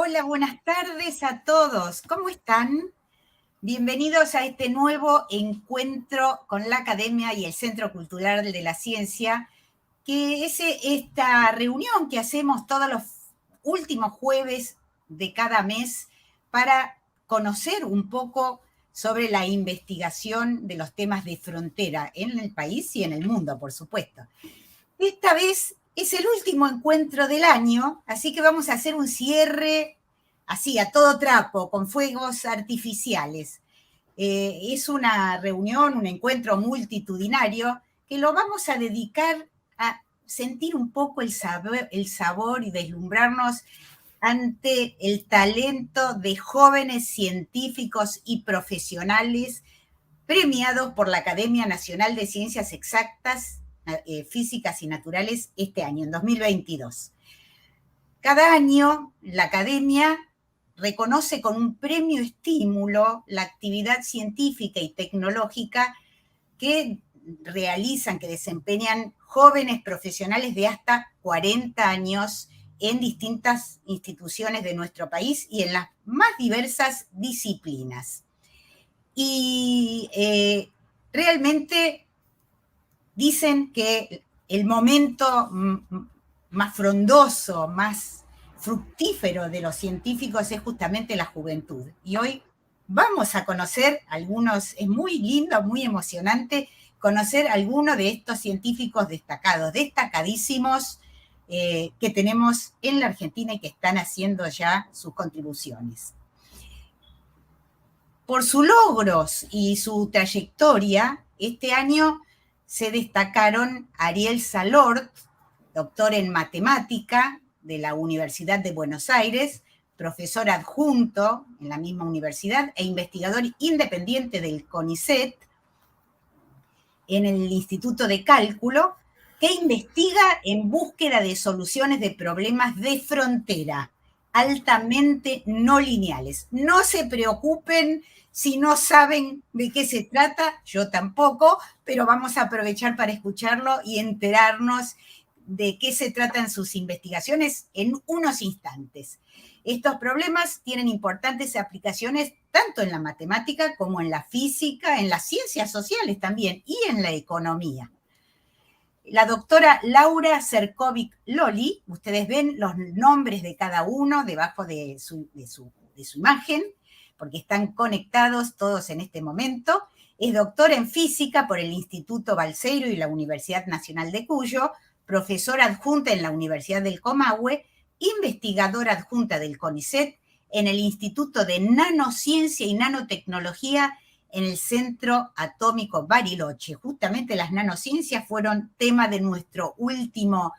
Hola, buenas tardes a todos. ¿Cómo están? Bienvenidos a este nuevo encuentro con la Academia y el Centro Cultural de la Ciencia, que es esta reunión que hacemos todos los últimos jueves de cada mes para conocer un poco sobre la investigación de los temas de frontera en el país y en el mundo, por supuesto. Esta vez es el último encuentro del año, así que vamos a hacer un cierre así, a todo trapo, con fuegos artificiales. Es una reunión, un encuentro multitudinario que lo vamos a dedicar a sentir un poco el sabor y deslumbrarnos ante el talento de jóvenes científicos y profesionales premiados por la Academia Nacional de Ciencias Exactas, Físicas y Naturales este año, en 2022. Cada año la Academia reconoce con un premio estímulo la actividad científica y tecnológica que realizan, que desempeñan jóvenes profesionales de hasta 40 años en distintas instituciones de nuestro país y en las más diversas disciplinas. Y realmente dicen que el momento más frondoso, más fructífero de los científicos es justamente la juventud. Y hoy vamos a conocer algunos, es muy lindo, muy emocionante conocer a algunos de estos científicos destacados, destacadísimos, que tenemos en la Argentina y que están haciendo ya sus contribuciones. Por sus logros y su trayectoria, este año se destacaron Ariel Salort, doctor en matemática de la Universidad de Buenos Aires, profesor adjunto en la misma universidad e investigador independiente del CONICET en el Instituto de Cálculo, que investiga en búsqueda de soluciones de problemas de frontera altamente no lineales. No se preocupen si no saben de qué se trata, yo tampoco, pero vamos a aprovechar para escucharlo y enterarnos de qué se tratan sus investigaciones en unos instantes. Estos problemas tienen importantes aplicaciones tanto en la matemática como en la física, en las ciencias sociales también y en la economía. La doctora Laura Cercovic Loli, ustedes ven los nombres de cada uno debajo de su imagen, porque están conectados todos en este momento. Es doctora en física por el Instituto Balseiro y la Universidad Nacional de Cuyo, profesora adjunta en la Universidad del Comahue, investigadora adjunta del CONICET en el Instituto de Nanociencia y Nanotecnología en el Centro Atómico Bariloche. Justamente las nanociencias fueron tema de nuestro último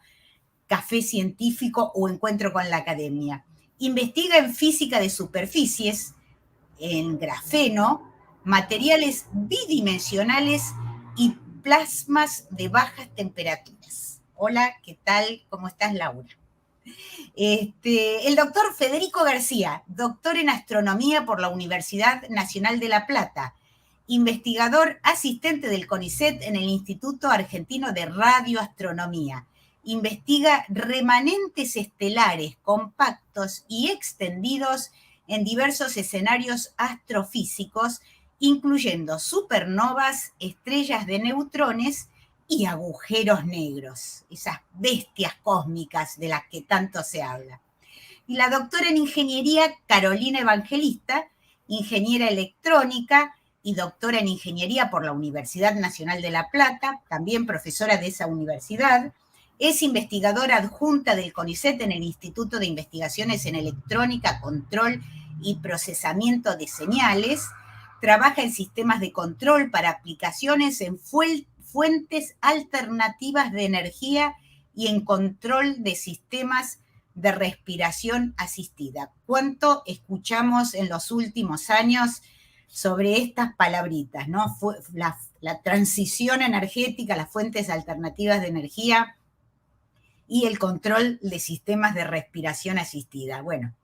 café científico o encuentro con la academia. Investiga en física de superficies, en grafeno, materiales bidimensionales y plasmas de bajas temperaturas. Hola, ¿qué tal? ¿Cómo estás, Laura? El doctor Federico García, doctor en astronomía por la Universidad Nacional de La Plata, investigador asistente del CONICET en el Instituto Argentino de Radioastronomía. Investiga remanentes estelares compactos y extendidos en diversos escenarios astrofísicos, incluyendo supernovas, estrellas de neutrones y agujeros negros, esas bestias cósmicas de las que tanto se habla. Y la doctora en ingeniería Carolina Evangelista, ingeniera electrónica y doctora en ingeniería por la Universidad Nacional de La Plata, también profesora de esa universidad, es investigadora adjunta del CONICET en el Instituto de Investigaciones en Electrónica, Control y Procesamiento de Señales, trabaja en sistemas de control para aplicaciones en fuentes alternativas de energía y en control de sistemas de respiración asistida. ¿Cuánto escuchamos en los últimos años sobre estas palabritas, ¿no? La transición energética, las fuentes alternativas de energía y el control de sistemas de respiración asistida? Bueno,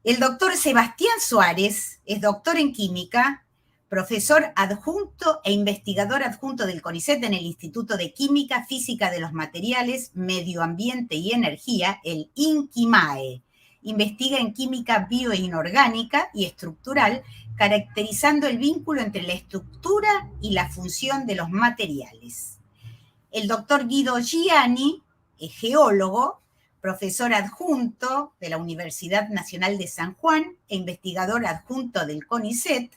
el doctor Sebastián Suárez es doctor en química, profesor adjunto e investigador adjunto del CONICET en el Instituto de Química, Física de los Materiales, Medio Ambiente y Energía, el INQUIMAE, investiga en química bioinorgánica y estructural, caracterizando el vínculo entre la estructura y la función de los materiales. El doctor Guido Gianni es geólogo, profesor adjunto de la Universidad Nacional de San Juan e investigador adjunto del CONICET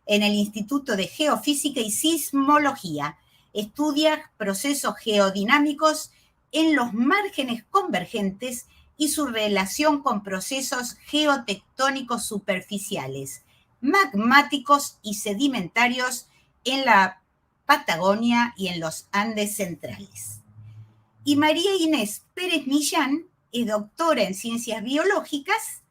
en el Instituto de Geofísica y Sismología. Estudia procesos geodinámicos en los márgenes convergentes y su relación con procesos geotectónicos superficiales, magmáticos y sedimentarios en la Patagonia y en los Andes centrales. Y María Inés Pérez Millán es doctora en Ciencias Biológicas,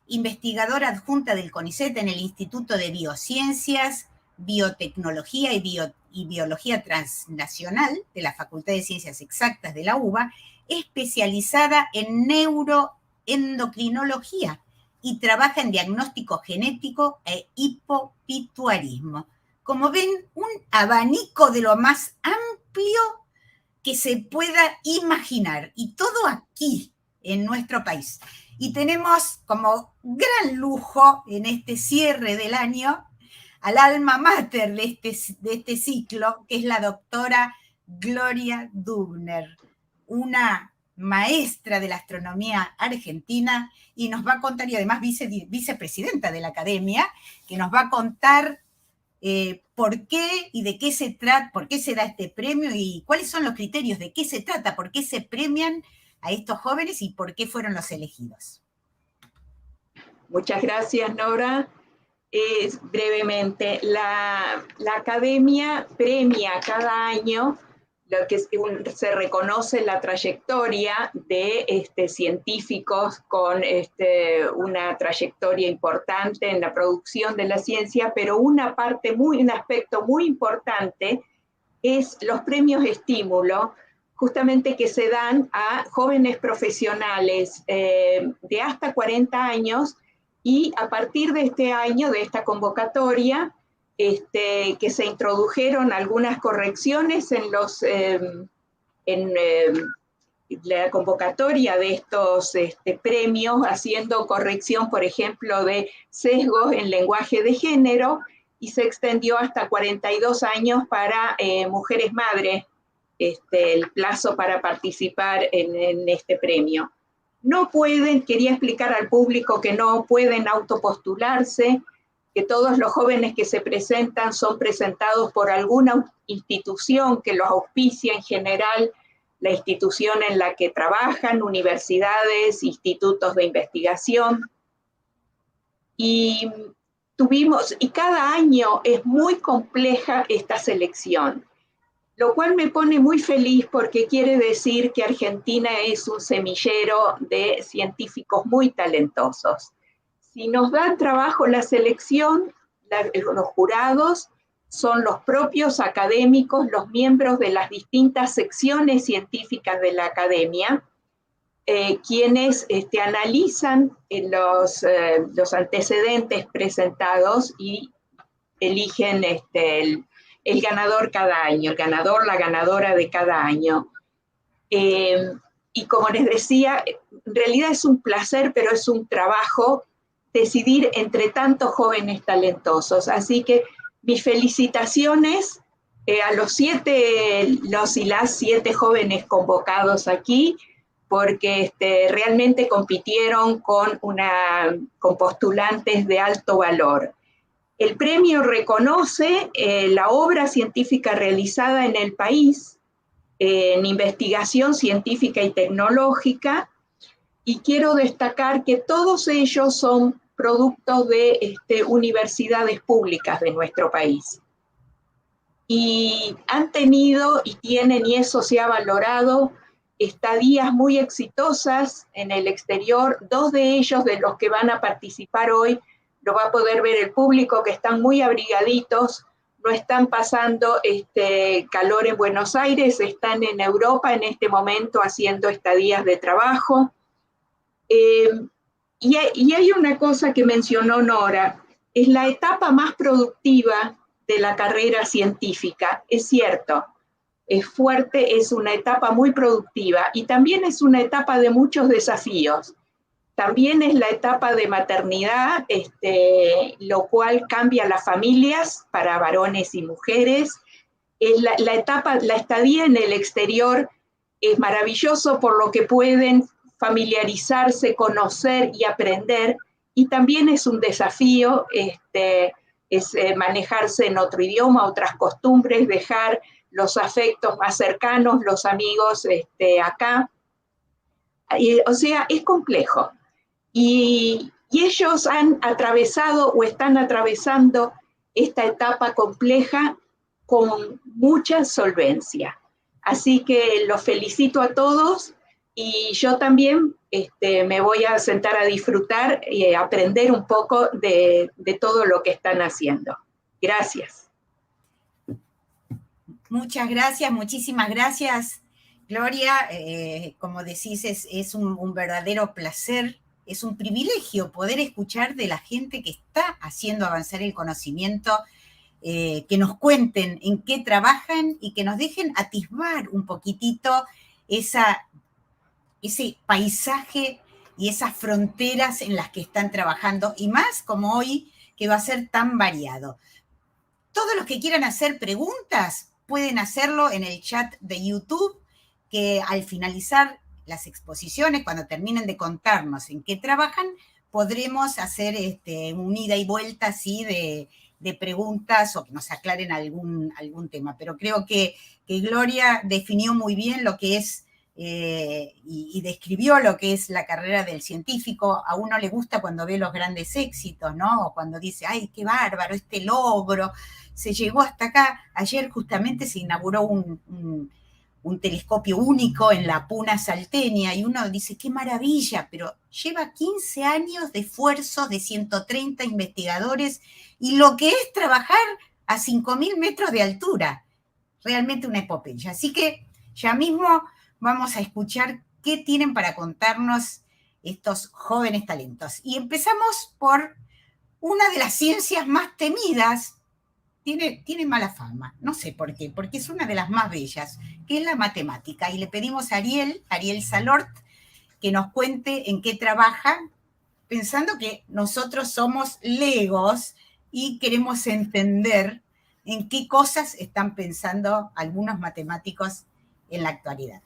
investigadora adjunta del CONICET en el Instituto de Biociencias, Biotecnología y Biología Transnacional de la Facultad de Ciencias Exactas de la UBA, especializada en neuroendocrinología y trabaja en diagnóstico genético e hipopituarismo. Como ven, un abanico de lo más amplio que se pueda imaginar, y todo aquí, en nuestro país. Y tenemos como gran lujo en este cierre del año al alma mater de este ciclo, que es la doctora Gloria Dubner, una maestra de la astronomía argentina, y nos va a contar, y además vicepresidenta de la academia, que nos va a contar por qué y de qué se trata, por qué se da este premio y cuáles son los criterios, de qué se trata, por qué se premian a estos jóvenes y por qué fueron los elegidos. Muchas gracias, Nora. Brevemente, la Academia premia cada año lo que se reconoce la trayectoria de científicos con una trayectoria importante en la producción de la ciencia, pero un aspecto muy importante es los premios estímulo, justamente que se dan a jóvenes profesionales de hasta 40 años, y a partir de este año, de esta convocatoria, que se introdujeron algunas correcciones en la convocatoria de estos premios, haciendo corrección, por ejemplo, de sesgos en lenguaje de género, y se extendió hasta 42 años para mujeres madres, el plazo para participar en este premio. No pueden, quería explicar al público que no pueden autopostularse, que todos los jóvenes que se presentan son presentados por alguna institución que los auspicia, en general la institución en la que trabajan, universidades, institutos de investigación. Y cada año es muy compleja esta selección, lo cual me pone muy feliz porque quiere decir que Argentina es un semillero de científicos muy talentosos. Si nos dan trabajo la selección, los jurados son los propios académicos, los miembros de las distintas secciones científicas de la academia, quienes analizan los antecedentes presentados y eligen el ganador cada año, el ganador, la ganadora de cada año. Y como les decía, en realidad es un placer, pero es un trabajo decidir entre tantos jóvenes talentosos. Así que mis felicitaciones a los y las 7 jóvenes convocados aquí, porque realmente compitieron con postulantes de alto valor. El premio reconoce la obra científica realizada en el país, en investigación científica y tecnológica, y quiero destacar que todos ellos son productos de universidades públicas de nuestro país. Y han tenido y tienen, y eso se ha valorado, estadías muy exitosas en el exterior. 2 de ellos, de los que van a participar hoy, lo va a poder ver el público, que están muy abrigaditos, no están pasando calor en Buenos Aires, están en Europa en este momento haciendo estadías de trabajo. Y hay una cosa que mencionó Nora, es la etapa más productiva de la carrera científica. Es cierto, es fuerte, es una etapa muy productiva, y también es una etapa de muchos desafíos. También es la etapa de maternidad, lo cual cambia las familias para varones y mujeres. Es la estadía en el exterior es maravilloso por lo que pueden familiarizarse, conocer y aprender, y también es un desafío manejarse en otro idioma, otras costumbres, dejar los afectos más cercanos, los amigos acá. O sea, es complejo. Y ellos han atravesado o están atravesando esta etapa compleja con mucha solvencia. Así que los felicito a todos y yo también me voy a sentar a disfrutar y aprender un poco de todo lo que están haciendo. Gracias. Muchas gracias, muchísimas gracias, Gloria. Como decís, es un verdadero placer, es un privilegio poder escuchar de la gente que está haciendo avanzar el conocimiento, que nos cuenten en qué trabajan y que nos dejen atisbar un poquitito ese paisaje y esas fronteras en las que están trabajando, y más como hoy, que va a ser tan variado. Todos los que quieran hacer preguntas pueden hacerlo en el chat de YouTube, que al finalizar las exposiciones, cuando terminen de contarnos en qué trabajan, podremos hacer un ida y vuelta así de preguntas o que nos aclaren algún tema. Pero creo que Gloria definió muy bien lo que es y describió lo que es la carrera del científico. A uno le gusta cuando ve los grandes éxitos, ¿no? O cuando dice, ¡ay, qué bárbaro, este logro! Se llegó hasta acá. Ayer justamente se inauguró un telescopio único en la Puna Salteña y uno dice, qué maravilla, pero lleva 15 años de esfuerzos de 130 investigadores y lo que es trabajar a 5.000 metros de altura. Realmente una epopeya. Así que ya mismo vamos a escuchar qué tienen para contarnos estos jóvenes talentos. Y empezamos por una de las ciencias más temidas. Tiene mala fama, no sé por qué, porque es una de las más bellas, que es la matemática. Y le pedimos a Ariel Salort, que nos cuente en qué trabaja, pensando que nosotros somos legos y queremos entender en qué cosas están pensando algunos matemáticos en la actualidad.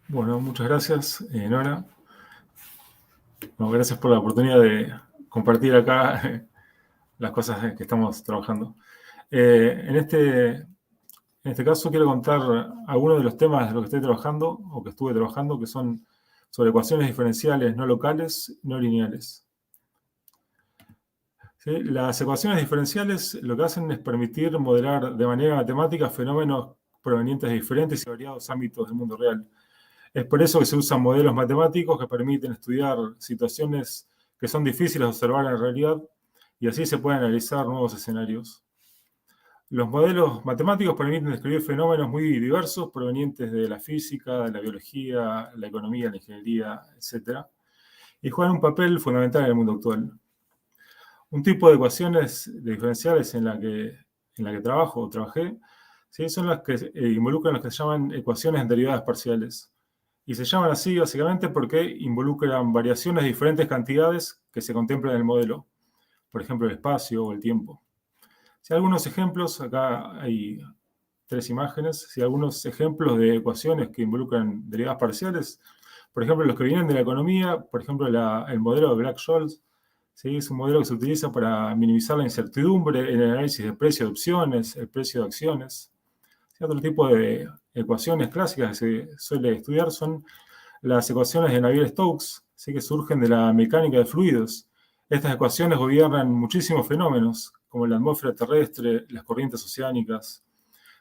Bueno, muchas gracias, Nora. Bueno, gracias por la oportunidad de compartir acá las cosas que estamos trabajando. En este caso quiero contar algunos de los temas de los que estoy trabajando o que estuve trabajando, que son sobre ecuaciones diferenciales no locales, no lineales. ¿Sí? Las ecuaciones diferenciales lo que hacen es permitir modelar de manera matemática fenómenos provenientes de diferentes y variados ámbitos del mundo real. Es por eso que se usan modelos matemáticos que permiten estudiar situaciones que son difíciles de observar en la realidad y así se pueden analizar nuevos escenarios. Los modelos matemáticos permiten describir fenómenos muy diversos provenientes de la física, de la biología, la economía, la ingeniería, etc. Y juegan un papel fundamental en el mundo actual. Un tipo de ecuaciones diferenciales en la que trabajé, ¿sí? Son las que involucran las que se llaman ecuaciones en derivadas parciales. Y se llaman así básicamente porque involucran variaciones de diferentes cantidades que se contemplan en el modelo. Por ejemplo, el espacio o el tiempo. Si algunos ejemplos, acá hay 3 imágenes, si algunos ejemplos de ecuaciones que involucran derivadas parciales, por ejemplo, los que vienen de la economía, por ejemplo, el modelo de Black-Scholes, ¿sí? Es un modelo que se utiliza para minimizar la incertidumbre en el análisis de precio de opciones, el precio de acciones. Otro tipo de ecuaciones clásicas que se suele estudiar son las ecuaciones de Navier-Stokes, ¿sí? Que surgen de la mecánica de fluidos. Estas ecuaciones gobiernan muchísimos fenómenos, como la atmósfera terrestre, las corrientes oceánicas,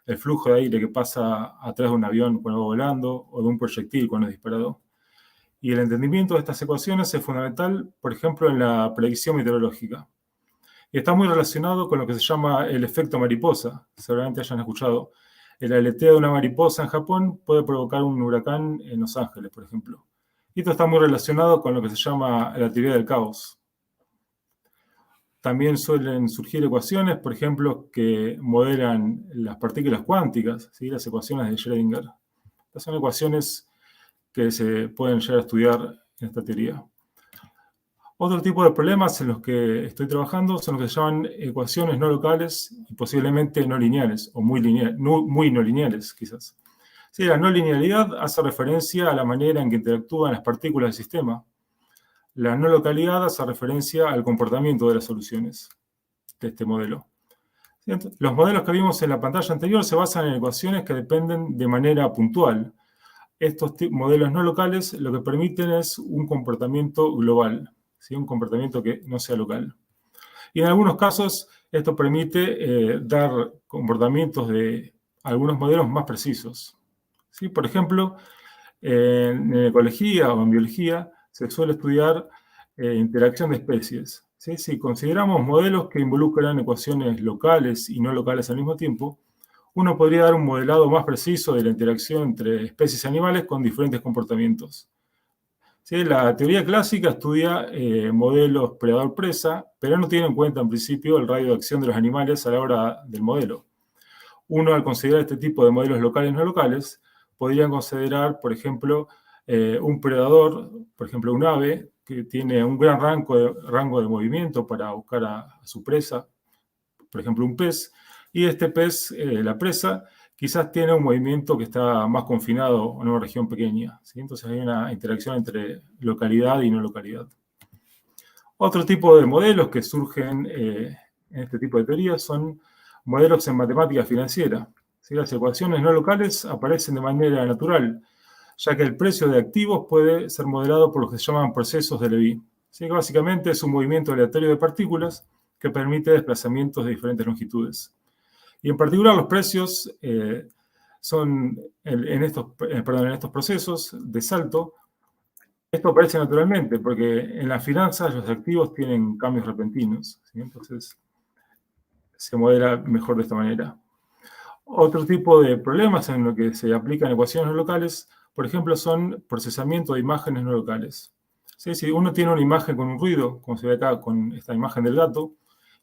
el flujo de aire que pasa atrás de un avión cuando va volando o de un proyectil cuando es disparado. Y el entendimiento de estas ecuaciones es fundamental, por ejemplo, en la predicción meteorológica. Y está muy relacionado con lo que se llama el efecto mariposa, seguramente hayan escuchado. El aleteo de una mariposa en Japón puede provocar un huracán en Los Ángeles, por ejemplo. Y esto está muy relacionado con lo que se llama la teoría del caos. También suelen surgir ecuaciones, por ejemplo, que modelan las partículas cuánticas, ¿sí? Las ecuaciones de Schrödinger. Estas son ecuaciones que se pueden llegar a estudiar en esta teoría. Otro tipo de problemas en los que estoy trabajando son los que se llaman ecuaciones no locales y posiblemente no lineales, o muy no lineales, quizás. Sí, la no linealidad hace referencia a la manera en que interactúan las partículas del sistema. La no localidad hace referencia al comportamiento de las soluciones de este modelo. Los modelos que vimos en la pantalla anterior se basan en ecuaciones que dependen de manera puntual. Estos modelos no locales lo que permiten es un comportamiento global, ¿sí? Un comportamiento que no sea local. Y en algunos casos esto permite dar comportamientos de algunos modelos más precisos, ¿sí? Por ejemplo, en ecología o en biología se suele estudiar interacción de especies. ¿Sí? Si consideramos modelos que involucran ecuaciones locales y no locales al mismo tiempo, uno podría dar un modelado más preciso de la interacción entre especies y animales con diferentes comportamientos. ¿Sí? La teoría clásica estudia modelos predador-presa, pero no tiene en cuenta en principio el radio de acción de los animales a la hora del modelo. Uno, al considerar este tipo de modelos locales no locales, podría considerar, por ejemplo, un predador, por ejemplo, un ave, que tiene un gran rango de movimiento para buscar a su presa, por ejemplo, un pez, y este pez, la presa, quizás tiene un movimiento que está más confinado en una región pequeña, ¿sí? Entonces hay una interacción entre localidad y no localidad. Otro tipo de modelos que surgen en este tipo de teorías son modelos en matemática financiera. ¿Sí? Las ecuaciones no locales aparecen de manera natural, ya que el precio de activos puede ser modelado por lo que se llaman procesos de Levy. ¿Sí? Que básicamente es un movimiento aleatorio de partículas que permite desplazamientos de diferentes longitudes. Y en particular los precios son en estos procesos de salto. Esto aparece naturalmente porque en las finanzas los activos tienen cambios repentinos, ¿sí? Entonces se modela mejor de esta manera. Otro tipo de problemas en lo que se aplican ecuaciones no locales, por ejemplo, son procesamiento de imágenes no locales. ¿Sí? Si uno tiene una imagen con un ruido, como se ve acá con esta imagen del gato,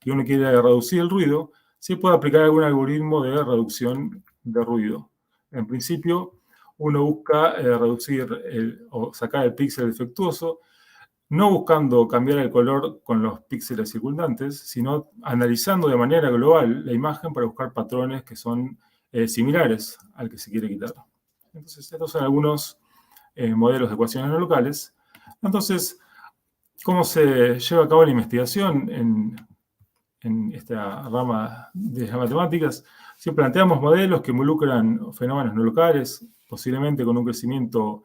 y uno quiere reducir el ruido, sí puede aplicar algún algoritmo de reducción de ruido. En principio, uno busca reducir o sacar el píxel defectuoso, no buscando cambiar el color con los píxeles circundantes, sino analizando de manera global la imagen para buscar patrones que son similares al que se quiere quitar. Entonces, estos son algunos modelos de ecuaciones no locales. Entonces, ¿cómo se lleva a cabo la investigación en esta rama de las matemáticas? Si planteamos modelos que involucran fenómenos no locales, posiblemente con un crecimiento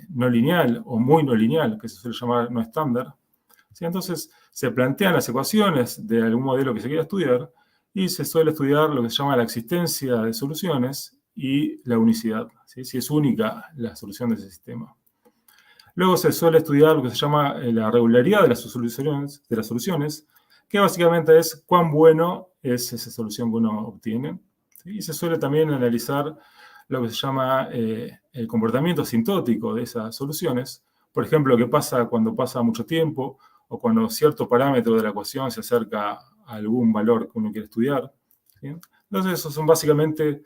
no lineal o muy no lineal, que se suele llamar no estándar. ¿Sí? Entonces, se plantean las ecuaciones de algún modelo que se quiera estudiar y se suele estudiar lo que se llama la existencia de soluciones y la unicidad, ¿sí? Si es única la solución de ese sistema. Luego se suele estudiar lo que se llama la regularidad de las soluciones, que básicamente es cuán bueno es esa solución que uno obtiene. ¿Sí? Y se suele también analizar lo que se llama el comportamiento asintótico de esas soluciones. Por ejemplo, qué pasa cuando pasa mucho tiempo o cuando cierto parámetro de la ecuación se acerca a algún valor que uno quiere estudiar. ¿Sí? Entonces, esos son básicamente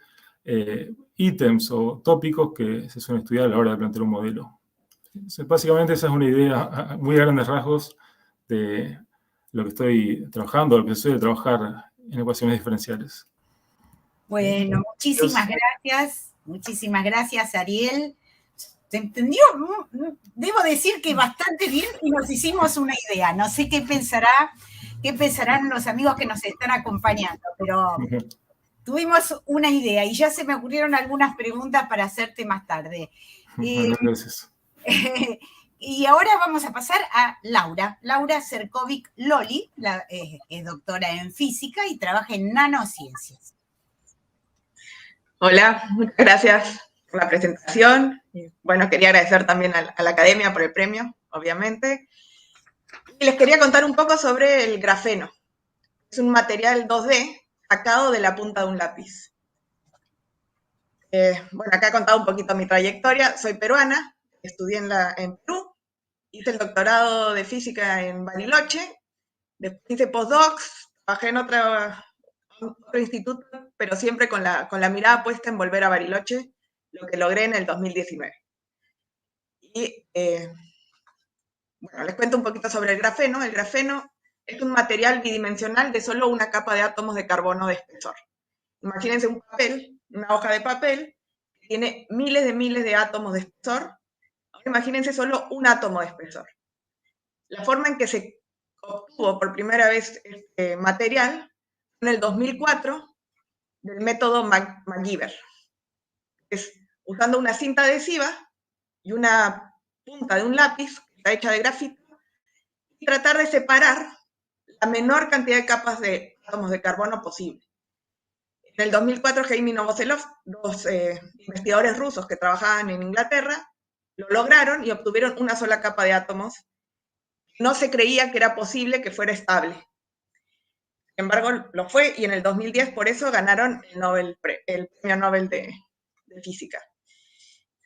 ítems o tópicos que se suelen estudiar a la hora de plantear un modelo. Entonces, básicamente esa es una idea muy a grandes rasgos de lo que estoy trabajando, lo que se suele trabajar en ecuaciones diferenciales. Bueno, muchísimas gracias, Ariel. ¿Se entendió? Debo decir que bastante bien y nos hicimos una idea. No sé qué pensarán los amigos que nos están acompañando, pero tuvimos una idea y ya se me ocurrieron algunas preguntas para hacerte más tarde. Gracias. Y ahora vamos a pasar a Laura Cercovic Loli, es doctora en física y trabaja en nanociencias. Hola, muchas gracias por la presentación. Bueno, quería agradecer también a la academia por el premio, obviamente. Y les quería contar un poco sobre el grafeno. Es un material 2D sacado de la punta de un lápiz. Bueno, acá he contado un poquito mi trayectoria. Soy peruana, estudié en Perú, hice el doctorado de física en Bariloche, después hice postdocs, trabajé en otro instituto, pero siempre con la mirada puesta en volver a Bariloche, lo que logré en el 2019. Y bueno, les cuento un poquito sobre el grafeno. El grafeno es un material bidimensional de solo una capa de átomos de carbono de espesor. Imagínense un papel, una hoja de papel, que tiene miles de átomos de espesor. Ahora imagínense solo un átomo de espesor. La forma en que se obtuvo por primera vez este material fue en el 2004 del método MacGyver. Es usando una cinta adhesiva y una punta de un lápiz que está hecha de grafito y tratar de separar la menor cantidad de capas de átomos de carbono posible. En el 2004, Jaime Novoselov, dos investigadores rusos que trabajaban en Inglaterra, lo lograron y obtuvieron una sola capa de átomos. No se creía que era posible que fuera estable. Sin embargo, lo fue, y en el 2010 por eso ganaron el premio Nobel de Física.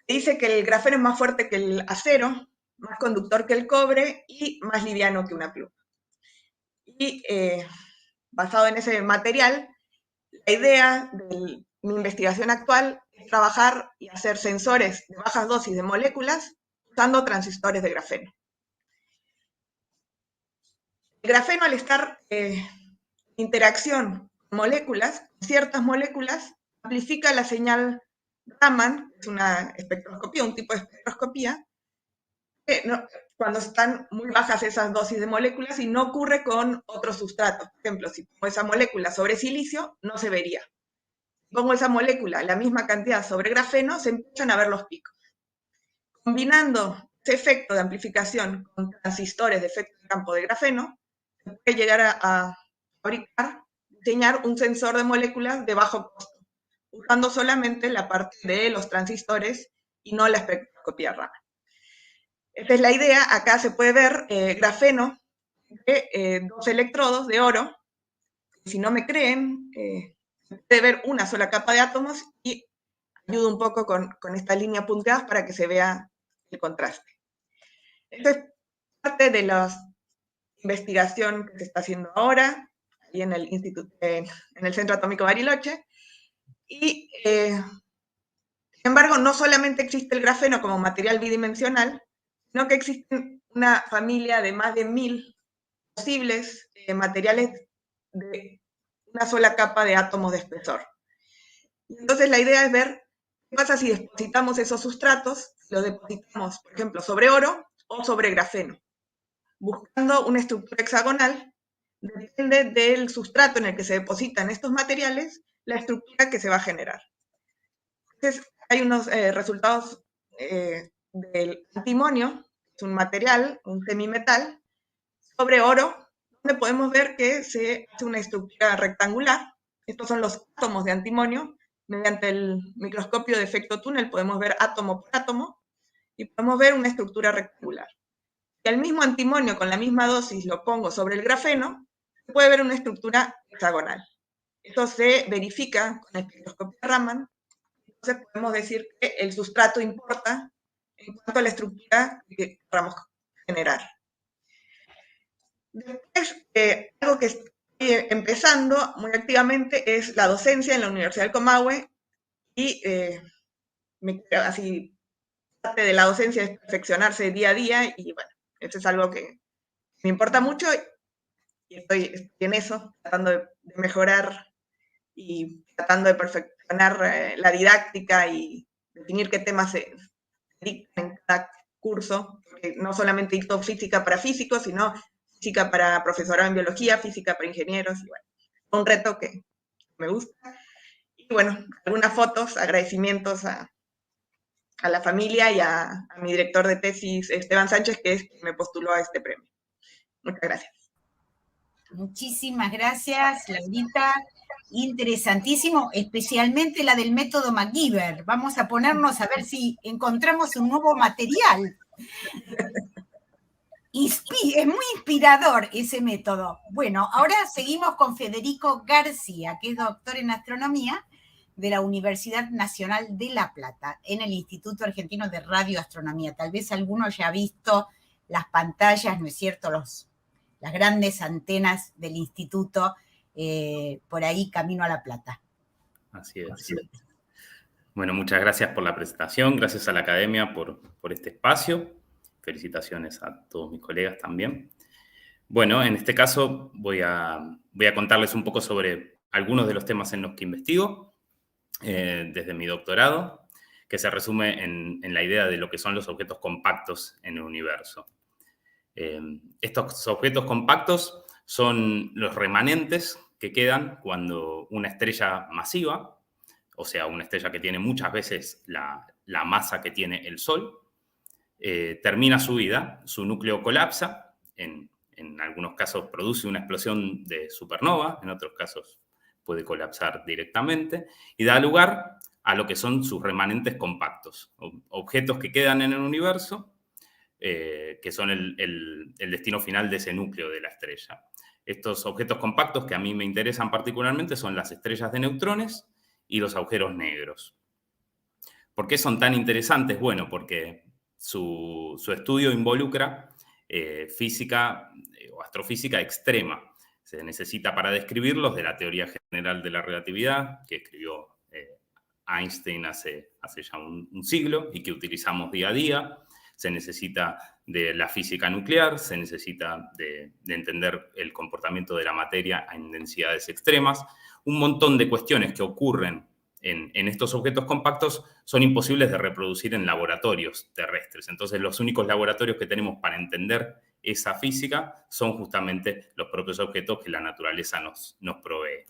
Se dice que el grafeno es más fuerte que el acero, más conductor que el cobre y más liviano que una pluma. Y basado en ese material, la idea de mi investigación actual es trabajar y hacer sensores de bajas dosis de moléculas usando transistores de grafeno. El grafeno, al estar en interacción con moléculas, ciertas moléculas, amplifica la señal Raman, que es una espectroscopía, un tipo de espectroscopía, que cuando están muy bajas esas dosis de moléculas y no ocurre con otros sustratos. Por ejemplo, si pongo esa molécula sobre silicio, no se vería. Si pongo esa molécula, la misma cantidad sobre grafeno, se empiezan a ver los picos. Combinando ese efecto de amplificación con transistores de efecto de campo de grafeno, se puede llegar a fabricar, diseñar un sensor de moléculas de bajo costo, usando solamente la parte de los transistores y no la espectroscopía Raman. Esta es la idea. Acá se puede ver grafeno de 2 electrodos de oro. Si no me creen, se puede ver una sola capa de átomos y ayudo un poco con esta línea punteada para que se vea el contraste. Esta es parte de la investigación que se está haciendo ahora, ahí en el Centro Atómico Bariloche. Y, sin embargo, no solamente existe el grafeno como material bidimensional, sino que existen una familia de más de 1000 posibles materiales de una sola capa de átomos de espesor. Entonces la idea es ver qué pasa si depositamos esos sustratos, los depositamos, por ejemplo, sobre oro o sobre grafeno. Buscando una estructura hexagonal, depende del sustrato en el que se depositan estos materiales, la estructura que se va a generar. Entonces hay unos resultados del antimonio, es un material, un semimetal, sobre oro, donde podemos ver que se hace una estructura rectangular. Estos son los átomos de antimonio. Mediante el microscopio de efecto túnel podemos ver átomo por átomo y podemos ver una estructura rectangular. Si al mismo antimonio con la misma dosis lo pongo sobre el grafeno, se puede ver una estructura hexagonal. Esto se verifica con la espectroscopía Raman. Entonces podemos decir que el sustrato importa en cuanto a la estructura que queramos generar. Después, algo que estoy empezando muy activamente es la docencia en la Universidad del Comahue, y así parte de la docencia es perfeccionarse día a día, y bueno, eso es algo que me importa mucho y estoy en eso, tratando de mejorar y tratando de perfeccionar la didáctica y definir qué temas se dictan en cada curso, porque no solamente dicto física para físicos, sino física para profesorado en biología, física para ingenieros, y bueno, un reto que me gusta. Y bueno, algunas fotos, agradecimientos a la familia y a mi director de tesis, Esteban Sánchez, que es quien me postuló a este premio. Muchas gracias. Muchísimas gracias, Laurita. Interesantísimo, especialmente la del método MacGyver. Vamos a ponernos a ver si encontramos un nuevo material. Es muy inspirador ese método. Bueno, ahora seguimos con Federico García, que es doctor en astronomía de la Universidad Nacional de La Plata, en el Instituto Argentino de Radioastronomía. Tal vez alguno ya ha visto las pantallas, ¿no es cierto?, las grandes antenas del instituto por ahí camino a La Plata. Así es. Bueno, muchas gracias por la presentación, gracias a la Academia por este espacio. Felicitaciones a todos mis colegas también. Bueno, en este caso voy a contarles un poco sobre algunos de los temas en los que investigo desde mi doctorado, que se resume en la idea de lo que son los objetos compactos en el universo. Estos objetos compactos son los remanentes que quedan cuando una estrella masiva, o sea, una estrella que tiene muchas veces la masa que tiene el Sol, termina su vida, su núcleo colapsa, en algunos casos produce una explosión de supernova, en otros casos puede colapsar directamente, y da lugar a lo que son sus remanentes compactos, objetos que quedan en el universo, que son el destino final de ese núcleo de la estrella. Estos objetos compactos que a mí me interesan particularmente son las estrellas de neutrones y los agujeros negros. ¿Por qué son tan interesantes? Bueno, porque su estudio involucra física o astrofísica extrema. Se necesita para describirlos de la teoría general de la relatividad, que escribió Einstein hace ya un siglo y que utilizamos día a día. Se necesita de la física nuclear, se necesita de entender el comportamiento de la materia en densidades extremas. Un montón de cuestiones que ocurren en estos objetos compactos son imposibles de reproducir en laboratorios terrestres. Entonces, los únicos laboratorios que tenemos para entender esa física son justamente los propios objetos que la naturaleza nos provee.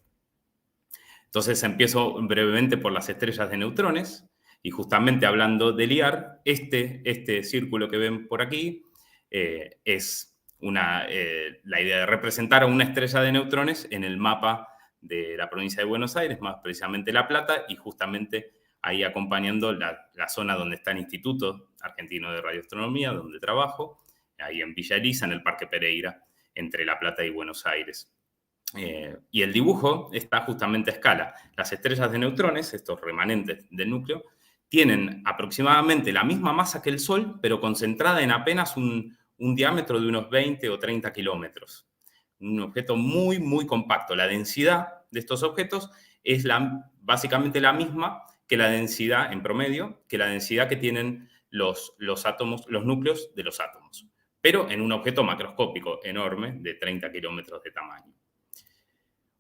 Entonces, empiezo brevemente por las estrellas de neutrones, y justamente hablando de LIAR, este círculo que ven por aquí es la idea de representar a una estrella de neutrones en el mapa de la provincia de Buenos Aires, más precisamente La Plata, y justamente ahí acompañando la zona donde está el Instituto Argentino de Radioastronomía, donde trabajo, ahí en Villa Elisa, en el Parque Pereira, entre La Plata y Buenos Aires. Y el dibujo está justamente a escala. Las estrellas de neutrones, estos remanentes del núcleo, tienen aproximadamente la misma masa que el Sol, pero concentrada en apenas un diámetro de unos 20 o 30 kilómetros. Un objeto muy, muy compacto. La densidad de estos objetos es básicamente la misma que la densidad, en promedio, que la densidad que tienen los átomos, los núcleos de los átomos, pero en un objeto macroscópico enorme de 30 kilómetros de tamaño.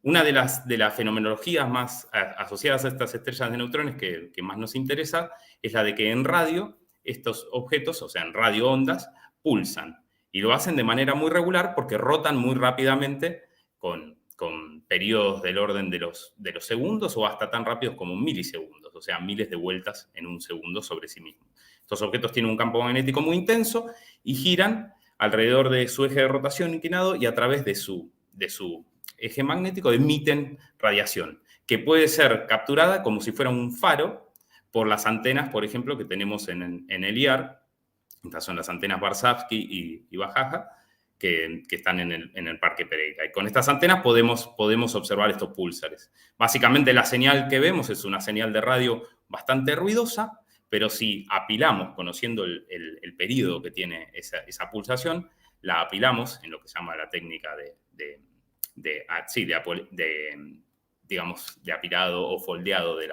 Una de las fenomenologías más asociadas a estas estrellas de neutrones que más nos interesa es la de que en radio estos objetos, o sea, en radioondas, pulsan. Y lo hacen de manera muy regular porque rotan muy rápidamente con periodos del orden de los segundos o hasta tan rápidos como milisegundos, o sea, miles de vueltas en un segundo sobre sí mismos. Estos objetos tienen un campo magnético muy intenso y giran alrededor de su eje de rotación inclinado y a través de su eje magnético emiten radiación, que puede ser capturada como si fuera un faro por las antenas, por ejemplo, que tenemos en el IAR. Estas son las antenas Barsavsky y Bajaja, que están en el Parque Pereira. Y con estas antenas podemos observar estos púlsares. Básicamente la señal que vemos es una señal de radio bastante ruidosa, pero si apilamos, conociendo el período que tiene esa pulsación, la apilamos en lo que se llama la técnica de apilado o foldeado de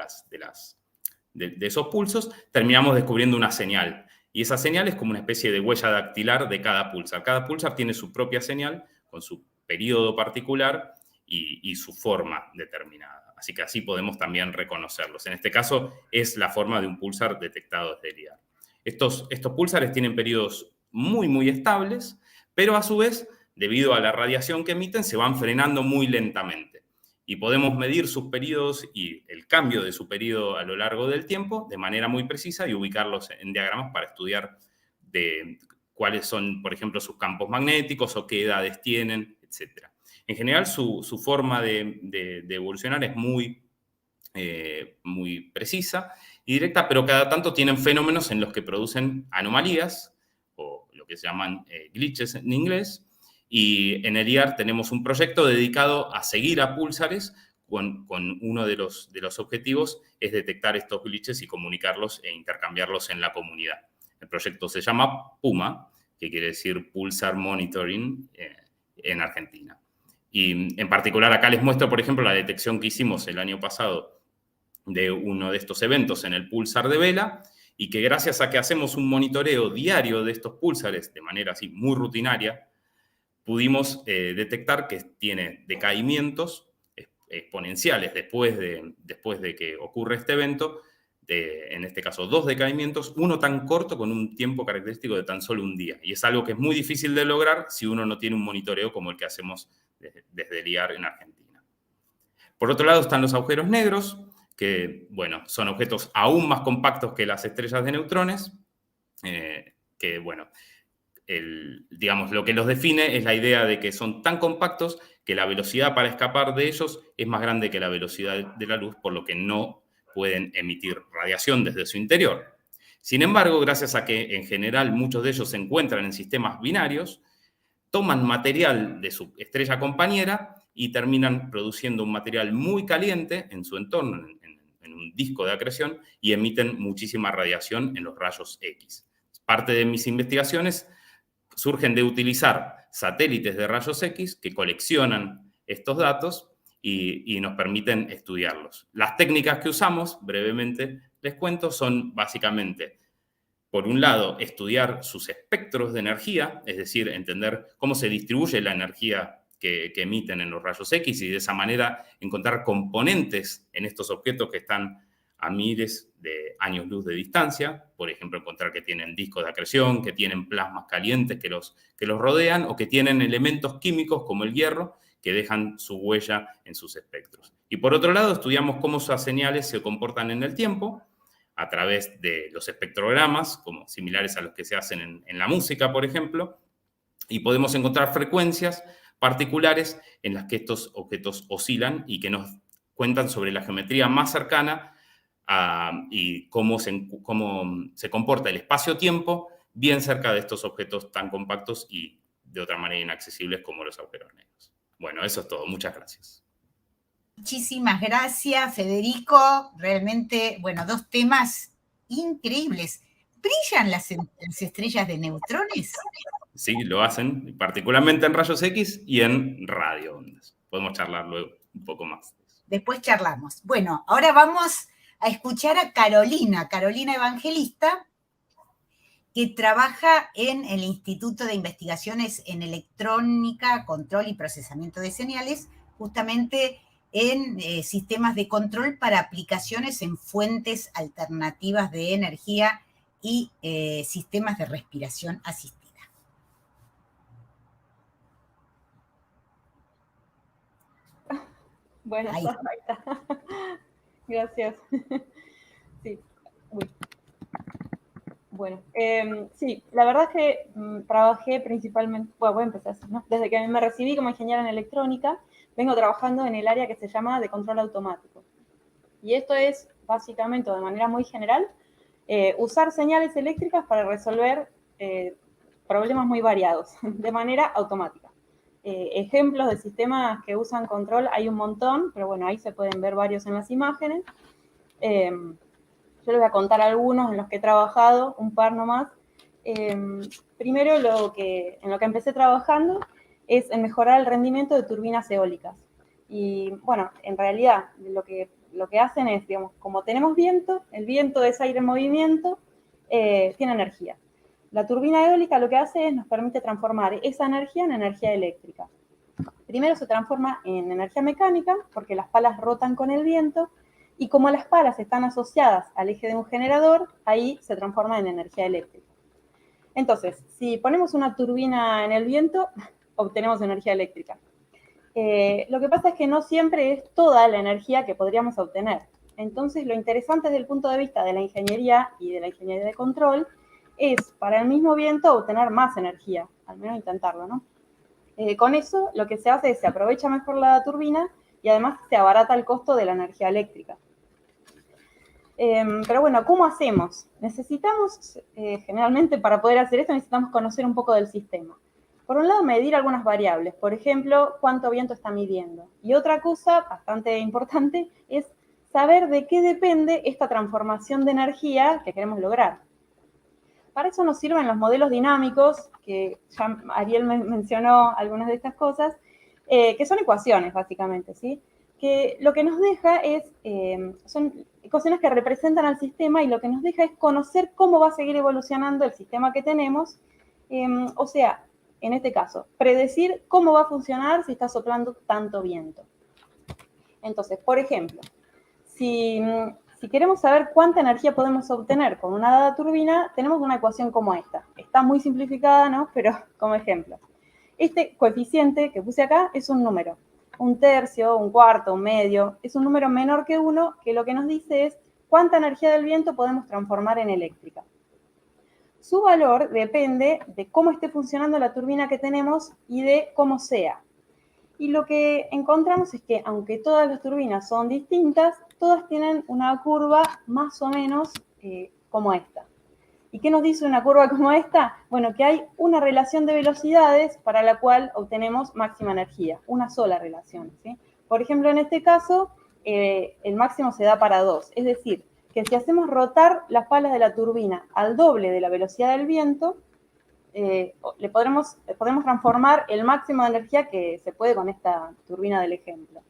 esos pulsos, terminamos descubriendo una señal. Y esa señal es como una especie de huella dactilar de cada pulsar. Cada pulsar tiene su propia señal, con su periodo particular y su forma determinada. Así que así podemos también reconocerlos. En este caso, es la forma de un pulsar detectado desde el IAR. Estos pulsares tienen periodos muy, muy estables, pero a su vez, debido a la radiación que emiten, se van frenando muy lentamente. Y podemos medir sus periodos y el cambio de su periodo a lo largo del tiempo de manera muy precisa y ubicarlos en diagramas para estudiar cuáles son, por ejemplo, sus campos magnéticos o qué edades tienen, etc. En general, su forma de evolucionar es muy precisa y directa, pero cada tanto tienen fenómenos en los que producen anomalías, o lo que se llaman glitches en inglés. Y en el IAR tenemos un proyecto dedicado a seguir a púlsares con uno de los objetivos es detectar estos glitches y comunicarlos e intercambiarlos en la comunidad. El proyecto se llama PUMA, que quiere decir Pulsar Monitoring en Argentina. Y en particular acá les muestro, por ejemplo, la detección que hicimos el año pasado de uno de estos eventos en el púlsar de Vela, y que gracias a que hacemos un monitoreo diario de estos púlsares de manera así muy rutinaria, pudimos detectar que tiene decaimientos exponenciales después de que ocurre este evento, en este caso 2 decaimientos, uno tan corto con un tiempo característico de tan solo un día. Y es algo que es muy difícil de lograr si uno no tiene un monitoreo como el que hacemos desde el IAR en Argentina. Por otro lado están los agujeros negros, que, bueno, son objetos aún más compactos que las estrellas de neutrones, que, bueno, digamos, lo que los define es la idea de que son tan compactos que la velocidad para escapar de ellos es más grande que la velocidad de la luz, por lo que no pueden emitir radiación desde su interior. Sin embargo, gracias a que en general muchos de ellos se encuentran en sistemas binarios, toman material de su estrella compañera y terminan produciendo un material muy caliente en su entorno, en un disco de acreción, y emiten muchísima radiación en los rayos X. Parte de mis investigaciones surgen de utilizar satélites de rayos X que coleccionan estos datos y nos permiten estudiarlos. Las técnicas que usamos, brevemente les cuento, son básicamente, por un lado, estudiar sus espectros de energía, es decir, entender cómo se distribuye la energía que emiten en los rayos X y de esa manera encontrar componentes en estos objetos que están a miles de años luz de distancia, por ejemplo, encontrar que tienen discos de acreción, que tienen plasmas calientes que los rodean, o que tienen elementos químicos como el hierro que dejan su huella en sus espectros. Y por otro lado, estudiamos cómo esas señales se comportan en el tiempo a través de los espectrogramas, como similares a los que se hacen en la música, por ejemplo, y podemos encontrar frecuencias particulares en las que estos objetos oscilan y que nos cuentan sobre la geometría más cercana y cómo se comporta el espacio-tiempo bien cerca de estos objetos tan compactos y de otra manera inaccesibles como los agujeros negros. Bueno, eso es todo. Muchas gracias. Muchísimas gracias, Federico. Realmente, bueno, 2 temas increíbles. ¿Brillan las estrellas de neutrones? Sí, lo hacen, particularmente en rayos X y en radioondas. Podemos charlar luego un poco más. Después charlamos. Bueno, ahora vamos a escuchar a Carolina Evangelista, que trabaja en el Instituto de Investigaciones en Electrónica, Control y Procesamiento de Señales, justamente en sistemas de control para aplicaciones en fuentes alternativas de energía y sistemas de respiración asistida. Bueno, ahí está. Gracias. Sí. Uy. Bueno, sí, la verdad es que trabajé principalmente, bueno, voy a empezar así, ¿no? Desde que me recibí como ingeniera en electrónica, vengo trabajando en el área que se llama de control automático. Y esto es, básicamente, de manera muy general, usar señales eléctricas para resolver problemas muy variados, de manera automática. Ejemplos de sistemas que usan control hay un montón, pero bueno, ahí se pueden ver varios en las imágenes. Yo les voy a contar algunos en los que he trabajado, un par nomás. Primero, en lo que empecé trabajando es en mejorar el rendimiento de turbinas eólicas. Y bueno, en realidad lo que hacen es, digamos, como tenemos viento, el viento es aire en movimiento, tiene energía. La turbina eólica lo que hace es nos permite transformar esa energía en energía eléctrica. Primero se transforma en energía mecánica, porque las palas rotan con el viento, y como las palas están asociadas al eje de un generador, ahí se transforma en energía eléctrica. Entonces, si ponemos una turbina en el viento, obtenemos energía eléctrica. Lo que pasa es que no siempre es toda la energía que podríamos obtener. Entonces, lo interesante desde el punto de vista de la ingeniería y de la ingeniería de control es, para el mismo viento, obtener más energía, al menos intentarlo, ¿no? Con eso, lo que se hace es se aprovecha mejor la turbina y además se abarata el costo de la energía eléctrica. Pero bueno, ¿cómo hacemos? Necesitamos, generalmente para poder hacer esto, necesitamos conocer un poco del sistema. Por un lado, medir algunas variables, por ejemplo, cuánto viento está midiendo. Y otra cosa bastante importante es saber de qué depende esta transformación de energía que queremos lograr. Para eso nos sirven los modelos dinámicos, que ya Ariel mencionó algunas de estas cosas, que son ecuaciones, básicamente, ¿sí? que lo que nos deja son ecuaciones que representan al sistema, y lo que nos deja es conocer cómo va a seguir evolucionando el sistema que tenemos, o sea, en este caso, predecir cómo va a funcionar si está soplando tanto viento. Entonces, por ejemplo, si queremos saber cuánta energía podemos obtener con una dada turbina, tenemos una ecuación como esta. Está muy simplificada, ¿no? Pero como ejemplo. Este coeficiente que puse acá es un número. Un tercio, un cuarto, un medio. Es un número menor que 1, que lo que nos dice es cuánta energía del viento podemos transformar en eléctrica. Su valor depende de cómo esté funcionando la turbina que tenemos y de cómo sea. Y lo que encontramos es que, aunque todas las turbinas son distintas, todas tienen una curva más o menos como esta. ¿Y qué nos dice una curva como esta? Bueno, que hay una relación de velocidades para la cual obtenemos máxima energía, una sola relación, ¿sí? Por ejemplo, en este caso, el máximo se da para 2, es decir, que si hacemos rotar las palas de la turbina al doble de la velocidad del viento, podemos transformar el máximo de energía que se puede con esta turbina del ejemplo.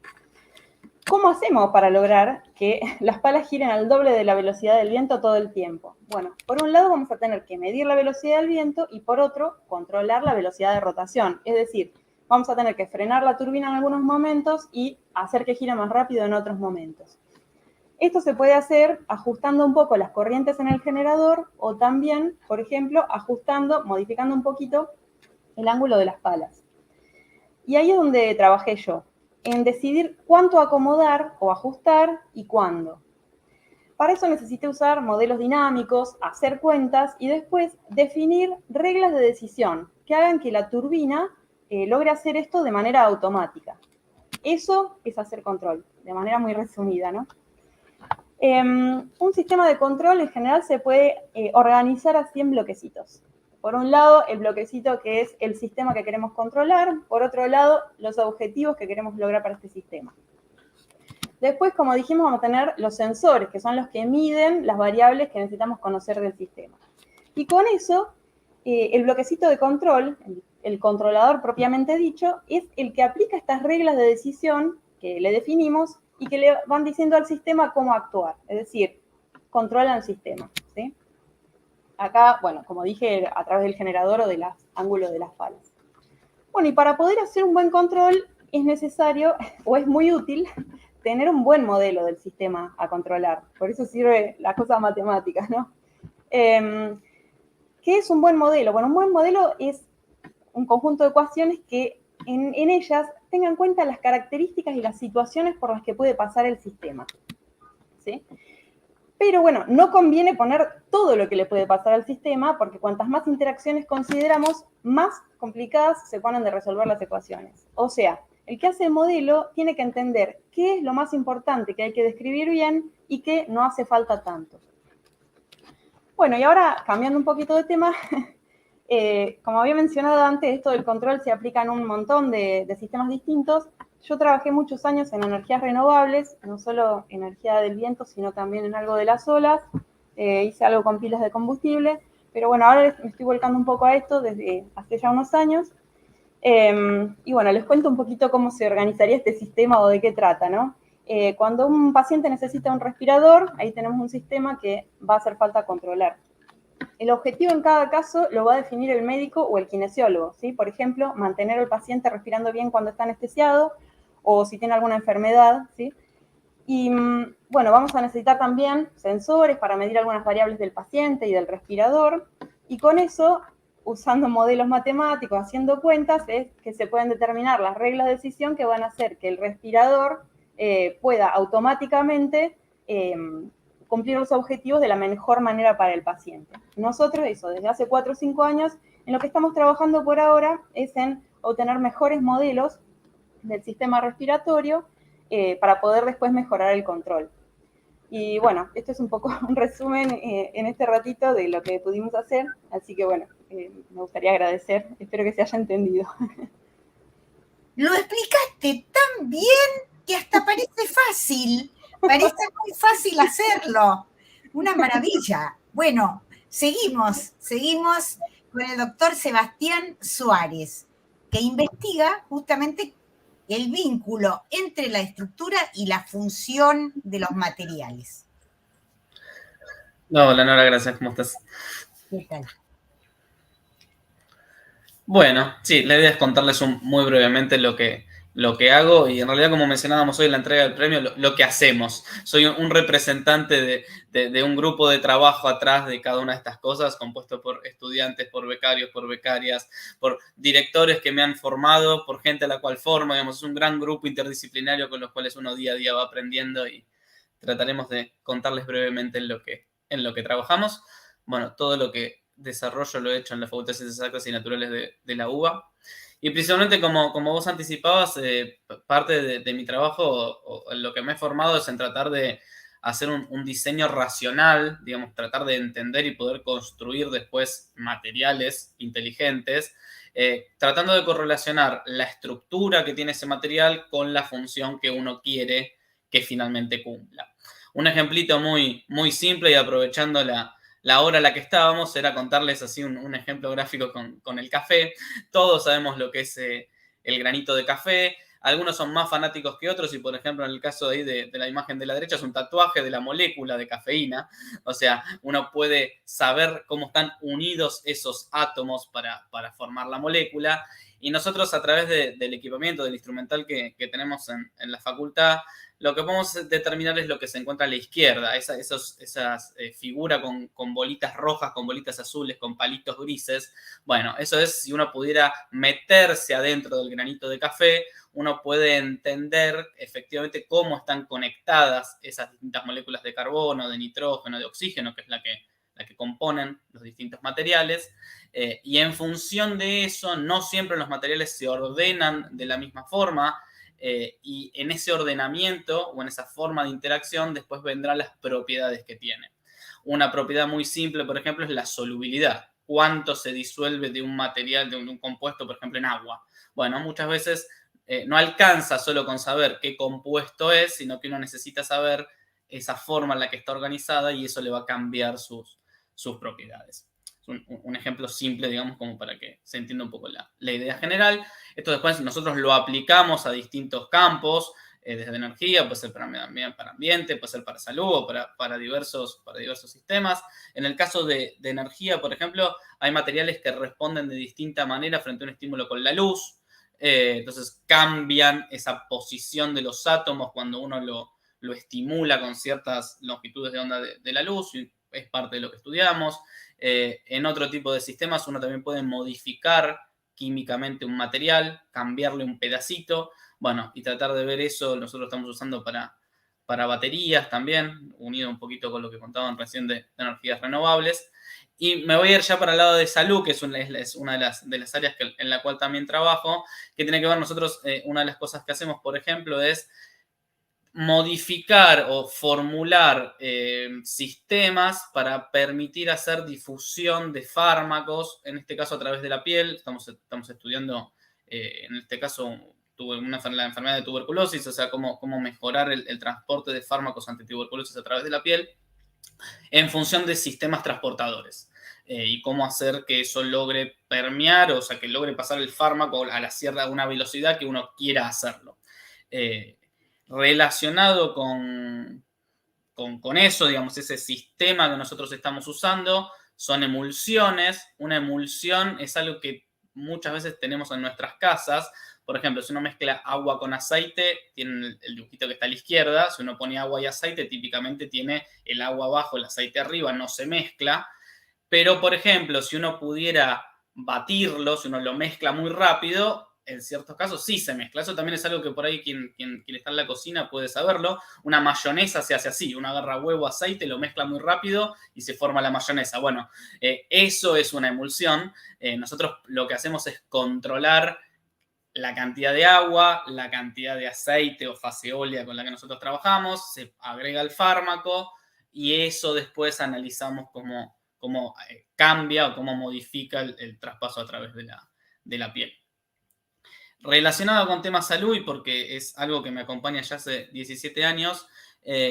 ¿Cómo hacemos para lograr que las palas giren al doble de la velocidad del viento todo el tiempo? Bueno, por un lado vamos a tener que medir la velocidad del viento y por otro, controlar la velocidad de rotación. Es decir, vamos a tener que frenar la turbina en algunos momentos y hacer que gire más rápido en otros momentos. Esto se puede hacer ajustando un poco las corrientes en el generador o también, por ejemplo, modificando un poquito el ángulo de las palas. Y ahí es donde trabajé yo, en decidir cuánto acomodar o ajustar y cuándo. Para eso necesité usar modelos dinámicos, hacer cuentas y después definir reglas de decisión que hagan que la turbina logre hacer esto de manera automática. Eso es hacer control, de manera muy resumida, ¿no? Un sistema de control en general se puede organizar así en bloquecitos. Por un lado, el bloquecito que es el sistema que queremos controlar. Por otro lado, los objetivos que queremos lograr para este sistema. Después, como dijimos, vamos a tener los sensores, que son los que miden las variables que necesitamos conocer del sistema. Y con eso, el bloquecito de control, el controlador propiamente dicho, es el que aplica estas reglas de decisión que le definimos y que le van diciendo al sistema cómo actuar. Es decir, controlan el sistema, ¿sí? Acá, bueno, como dije, a través del generador o del ángulo de las palas. Bueno, y para poder hacer un buen control es necesario, o es muy útil, tener un buen modelo del sistema a controlar. Por eso sirve las cosas matemáticas, ¿no? ¿Qué es un buen modelo? Bueno, un buen modelo es un conjunto de ecuaciones que en ellas tengan en cuenta las características y las situaciones por las que puede pasar el sistema, ¿sí? Pero bueno, no conviene poner todo lo que le puede pasar al sistema, porque cuantas más interacciones consideramos, más complicadas se ponen de resolver las ecuaciones. O sea, el que hace el modelo tiene que entender qué es lo más importante que hay que describir bien y qué no hace falta tanto. Bueno, y ahora, cambiando un poquito de tema, como había mencionado antes, esto del control se aplica en un montón de sistemas distintos. Yo trabajé muchos años en energías renovables, no solo energía del viento, sino también en algo de las olas. Hice algo con pilas de combustible, pero bueno, ahora me estoy volcando un poco a esto desde hace ya unos años. Y bueno, les cuento un poquito cómo se organizaría este sistema o de qué trata, ¿no? Cuando un paciente necesita un respirador, ahí tenemos un sistema que va a hacer falta controlar. El objetivo en cada caso lo va a definir el médico o el kinesiólogo, ¿sí? Por ejemplo, mantener al paciente respirando bien cuando está anestesiado o si tiene alguna enfermedad, ¿sí? Y bueno, vamos a necesitar también sensores para medir algunas variables del paciente y del respirador. Y con eso, usando modelos matemáticos, haciendo cuentas, es que se pueden determinar las reglas de decisión que van a hacer que el respirador pueda automáticamente cumplir los objetivos de la mejor manera para el paciente. Nosotros, eso, desde hace 4 o 5 años, en lo que estamos trabajando por ahora es en obtener mejores modelos del sistema respiratorio para poder después mejorar el control. Y bueno, esto es un poco un resumen en este ratito de lo que pudimos hacer, así que bueno, me gustaría agradecer, espero que se haya entendido. Lo explicaste tan bien que hasta parece fácil. Parece muy fácil hacerlo. Una maravilla. Bueno, seguimos con el doctor Sebastián Suárez, que investiga justamente el vínculo entre la estructura y la función de los materiales. No, hola Nora, gracias, ¿cómo estás? ¿Qué tal? Bueno, sí, la idea es contarles muy brevemente lo que hago y en realidad, como mencionábamos hoy en la entrega del premio, lo que hacemos. Soy un representante de un grupo de trabajo atrás de cada una de estas cosas, compuesto por estudiantes, por becarios, por becarias, por directores que me han formado, por gente a la cual formo. Digamos, es un gran grupo interdisciplinario con los cuales uno día a día va aprendiendo y trataremos de contarles brevemente en lo que trabajamos. Bueno, todo lo que desarrollo lo he hecho en la Facultad de Ciencias Exactas y Naturales de la UBA. Y principalmente, como vos anticipabas, parte de mi trabajo, o lo que me he formado es en tratar de hacer un diseño racional, digamos, tratar de entender y poder construir después materiales inteligentes, tratando de correlacionar la estructura que tiene ese material con la función que uno quiere que finalmente cumpla. Un ejemplito muy, muy simple y aprovechando la hora en la que estábamos, era contarles así un ejemplo gráfico con el café. Todos sabemos lo que es el granito de café. Algunos son más fanáticos que otros y, por ejemplo, en el caso de ahí de la imagen de la derecha es un tatuaje de la molécula de cafeína. O sea, uno puede saber cómo están unidos esos átomos para formar la molécula. Y nosotros, a través del equipamiento, del instrumental que tenemos en la facultad, lo que podemos determinar es lo que se encuentra a la izquierda, esas figuras con bolitas rojas, con bolitas azules, con palitos grises. Bueno, eso es, si uno pudiera meterse adentro del granito de café, uno puede entender efectivamente cómo están conectadas esas distintas moléculas de carbono, de nitrógeno, de oxígeno, que es la que componen los distintos materiales. Y en función de eso, no siempre los materiales se ordenan de la misma forma. Y en ese ordenamiento o en esa forma de interacción después vendrán las propiedades que tiene. Una propiedad muy simple, por ejemplo, es la solubilidad. ¿Cuánto se disuelve de un material, de un compuesto, por ejemplo, en agua? Bueno, muchas veces no alcanza solo con saber qué compuesto es, sino que uno necesita saber esa forma en la que está organizada y eso le va a cambiar sus propiedades. Un ejemplo simple, digamos, como para que se entienda un poco la idea general. Esto después nosotros lo aplicamos a distintos campos, desde energía, puede ser para ambiente, puede ser para salud o para diversos sistemas. En el caso de energía, por ejemplo, hay materiales que responden de distinta manera frente a un estímulo con la luz. Entonces cambian esa posición de los átomos cuando uno lo estimula con ciertas longitudes de onda de la luz, y es parte de lo que estudiamos. En otro tipo de sistemas uno también puede modificar químicamente un material, cambiarle un pedacito, bueno, y tratar de ver eso. Nosotros estamos usando para baterías también, unido un poquito con lo que contaban recién de energías renovables. Y me voy a ir ya para el lado de salud, que es una de las áreas en la cual también trabajo, que tiene que ver nosotros, una de las cosas que hacemos, por ejemplo, es modificar o formular sistemas para permitir hacer difusión de fármacos, en este caso a través de la piel. Estamos estudiando, en este caso, la enfermedad de tuberculosis, o sea, cómo mejorar el transporte de fármacos antituberculosis a través de la piel en función de sistemas transportadores. Y cómo hacer que eso logre permear, o sea, que logre pasar el fármaco a una velocidad que uno quiera hacerlo. Relacionado con eso, digamos, ese sistema que nosotros estamos usando, son emulsiones. Una emulsión es algo que muchas veces tenemos en nuestras casas. Por ejemplo, si uno mezcla agua con aceite, tiene el dibujito que está a la izquierda. Si uno pone agua y aceite, típicamente tiene el agua abajo, el aceite arriba, no se mezcla. Pero, por ejemplo, si uno pudiera batirlo, si uno lo mezcla muy rápido, en ciertos casos sí se mezcla. Eso también es algo que por ahí quien está en la cocina puede saberlo. Una mayonesa se hace así. Uno agarra huevo, aceite, lo mezcla muy rápido y se forma la mayonesa. Bueno, eso es una emulsión. Nosotros lo que hacemos es controlar la cantidad de agua, la cantidad de aceite o fase ólea con la que nosotros trabajamos. Se agrega el fármaco y eso después analizamos cómo cambia o cómo modifica el traspaso a través de la piel. Relacionado con temas salud, y porque es algo que me acompaña ya hace 17 años,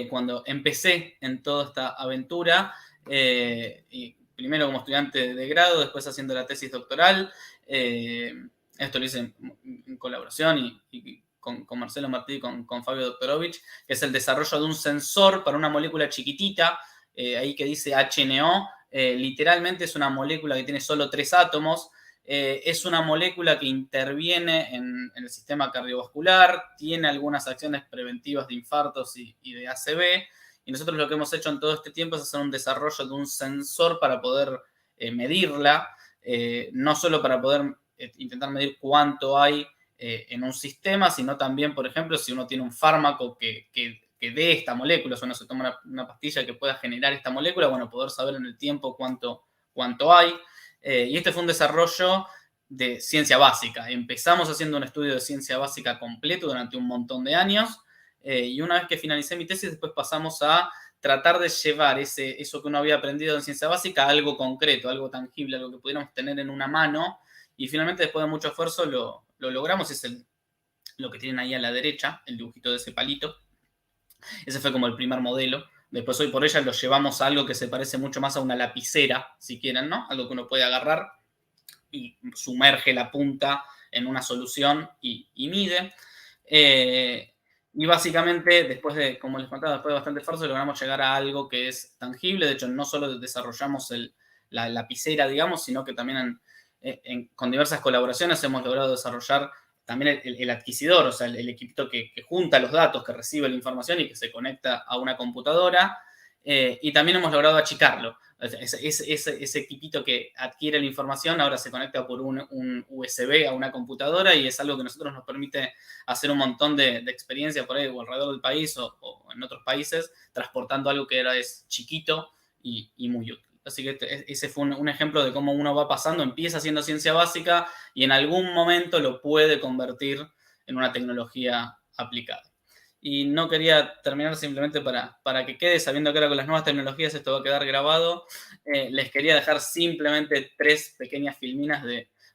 cuando empecé en toda esta aventura, y primero como estudiante de grado, después haciendo la tesis doctoral, esto lo hice en colaboración y con Marcelo Martí y con Fabio Doktorovich, que es el desarrollo de un sensor para una molécula chiquitita, ahí que dice HNO, literalmente es una molécula que tiene solo 3 átomos, es una molécula que interviene en el sistema cardiovascular, tiene algunas acciones preventivas de infartos y de ACV, y nosotros lo que hemos hecho en todo este tiempo es hacer un desarrollo de un sensor para poder medirla, no solo para poder intentar medir cuánto hay en un sistema, sino también, por ejemplo, si uno tiene un fármaco que dé esta molécula, o sea, uno se toma una pastilla que pueda generar esta molécula, bueno, poder saber en el tiempo cuánto hay. Y este fue un desarrollo de ciencia básica. Empezamos haciendo un estudio de ciencia básica completo durante un montón de años, y una vez que finalicé mi tesis, después pasamos a tratar de llevar eso que uno había aprendido en ciencia básica a algo concreto, algo tangible, algo que pudiéramos tener en una mano, y finalmente, después de mucho esfuerzo, lo logramos. Es lo que tienen ahí a la derecha, el dibujito de ese palito. Ese fue como el primer modelo. Después, hoy por hoy, lo llevamos a algo que se parece mucho más a una lapicera, si quieren, ¿no? Algo que uno puede agarrar y sumerge la punta en una solución y mide. Y básicamente, como les contaba, después de bastante esfuerzo, logramos llegar a algo que es tangible. De hecho, no solo desarrollamos la lapicera, digamos, sino que también con diversas colaboraciones hemos logrado desarrollar también el adquisidor, o sea, el equipito que junta los datos, que recibe la información y que se conecta a una computadora. Y también hemos logrado achicarlo. Ese equipito que adquiere la información ahora se conecta por un USB a una computadora, y es algo que a nosotros nos permite hacer un montón de experiencias por ahí o alrededor del país o en otros países, transportando algo que ahora es chiquito y muy útil. Así que ese fue un ejemplo de cómo uno va pasando, empieza haciendo ciencia básica y en algún momento lo puede convertir en una tecnología aplicada. Y no quería terminar simplemente para que quede, sabiendo que ahora con las nuevas tecnologías esto va a quedar grabado. Les quería dejar simplemente 3 pequeñas filminas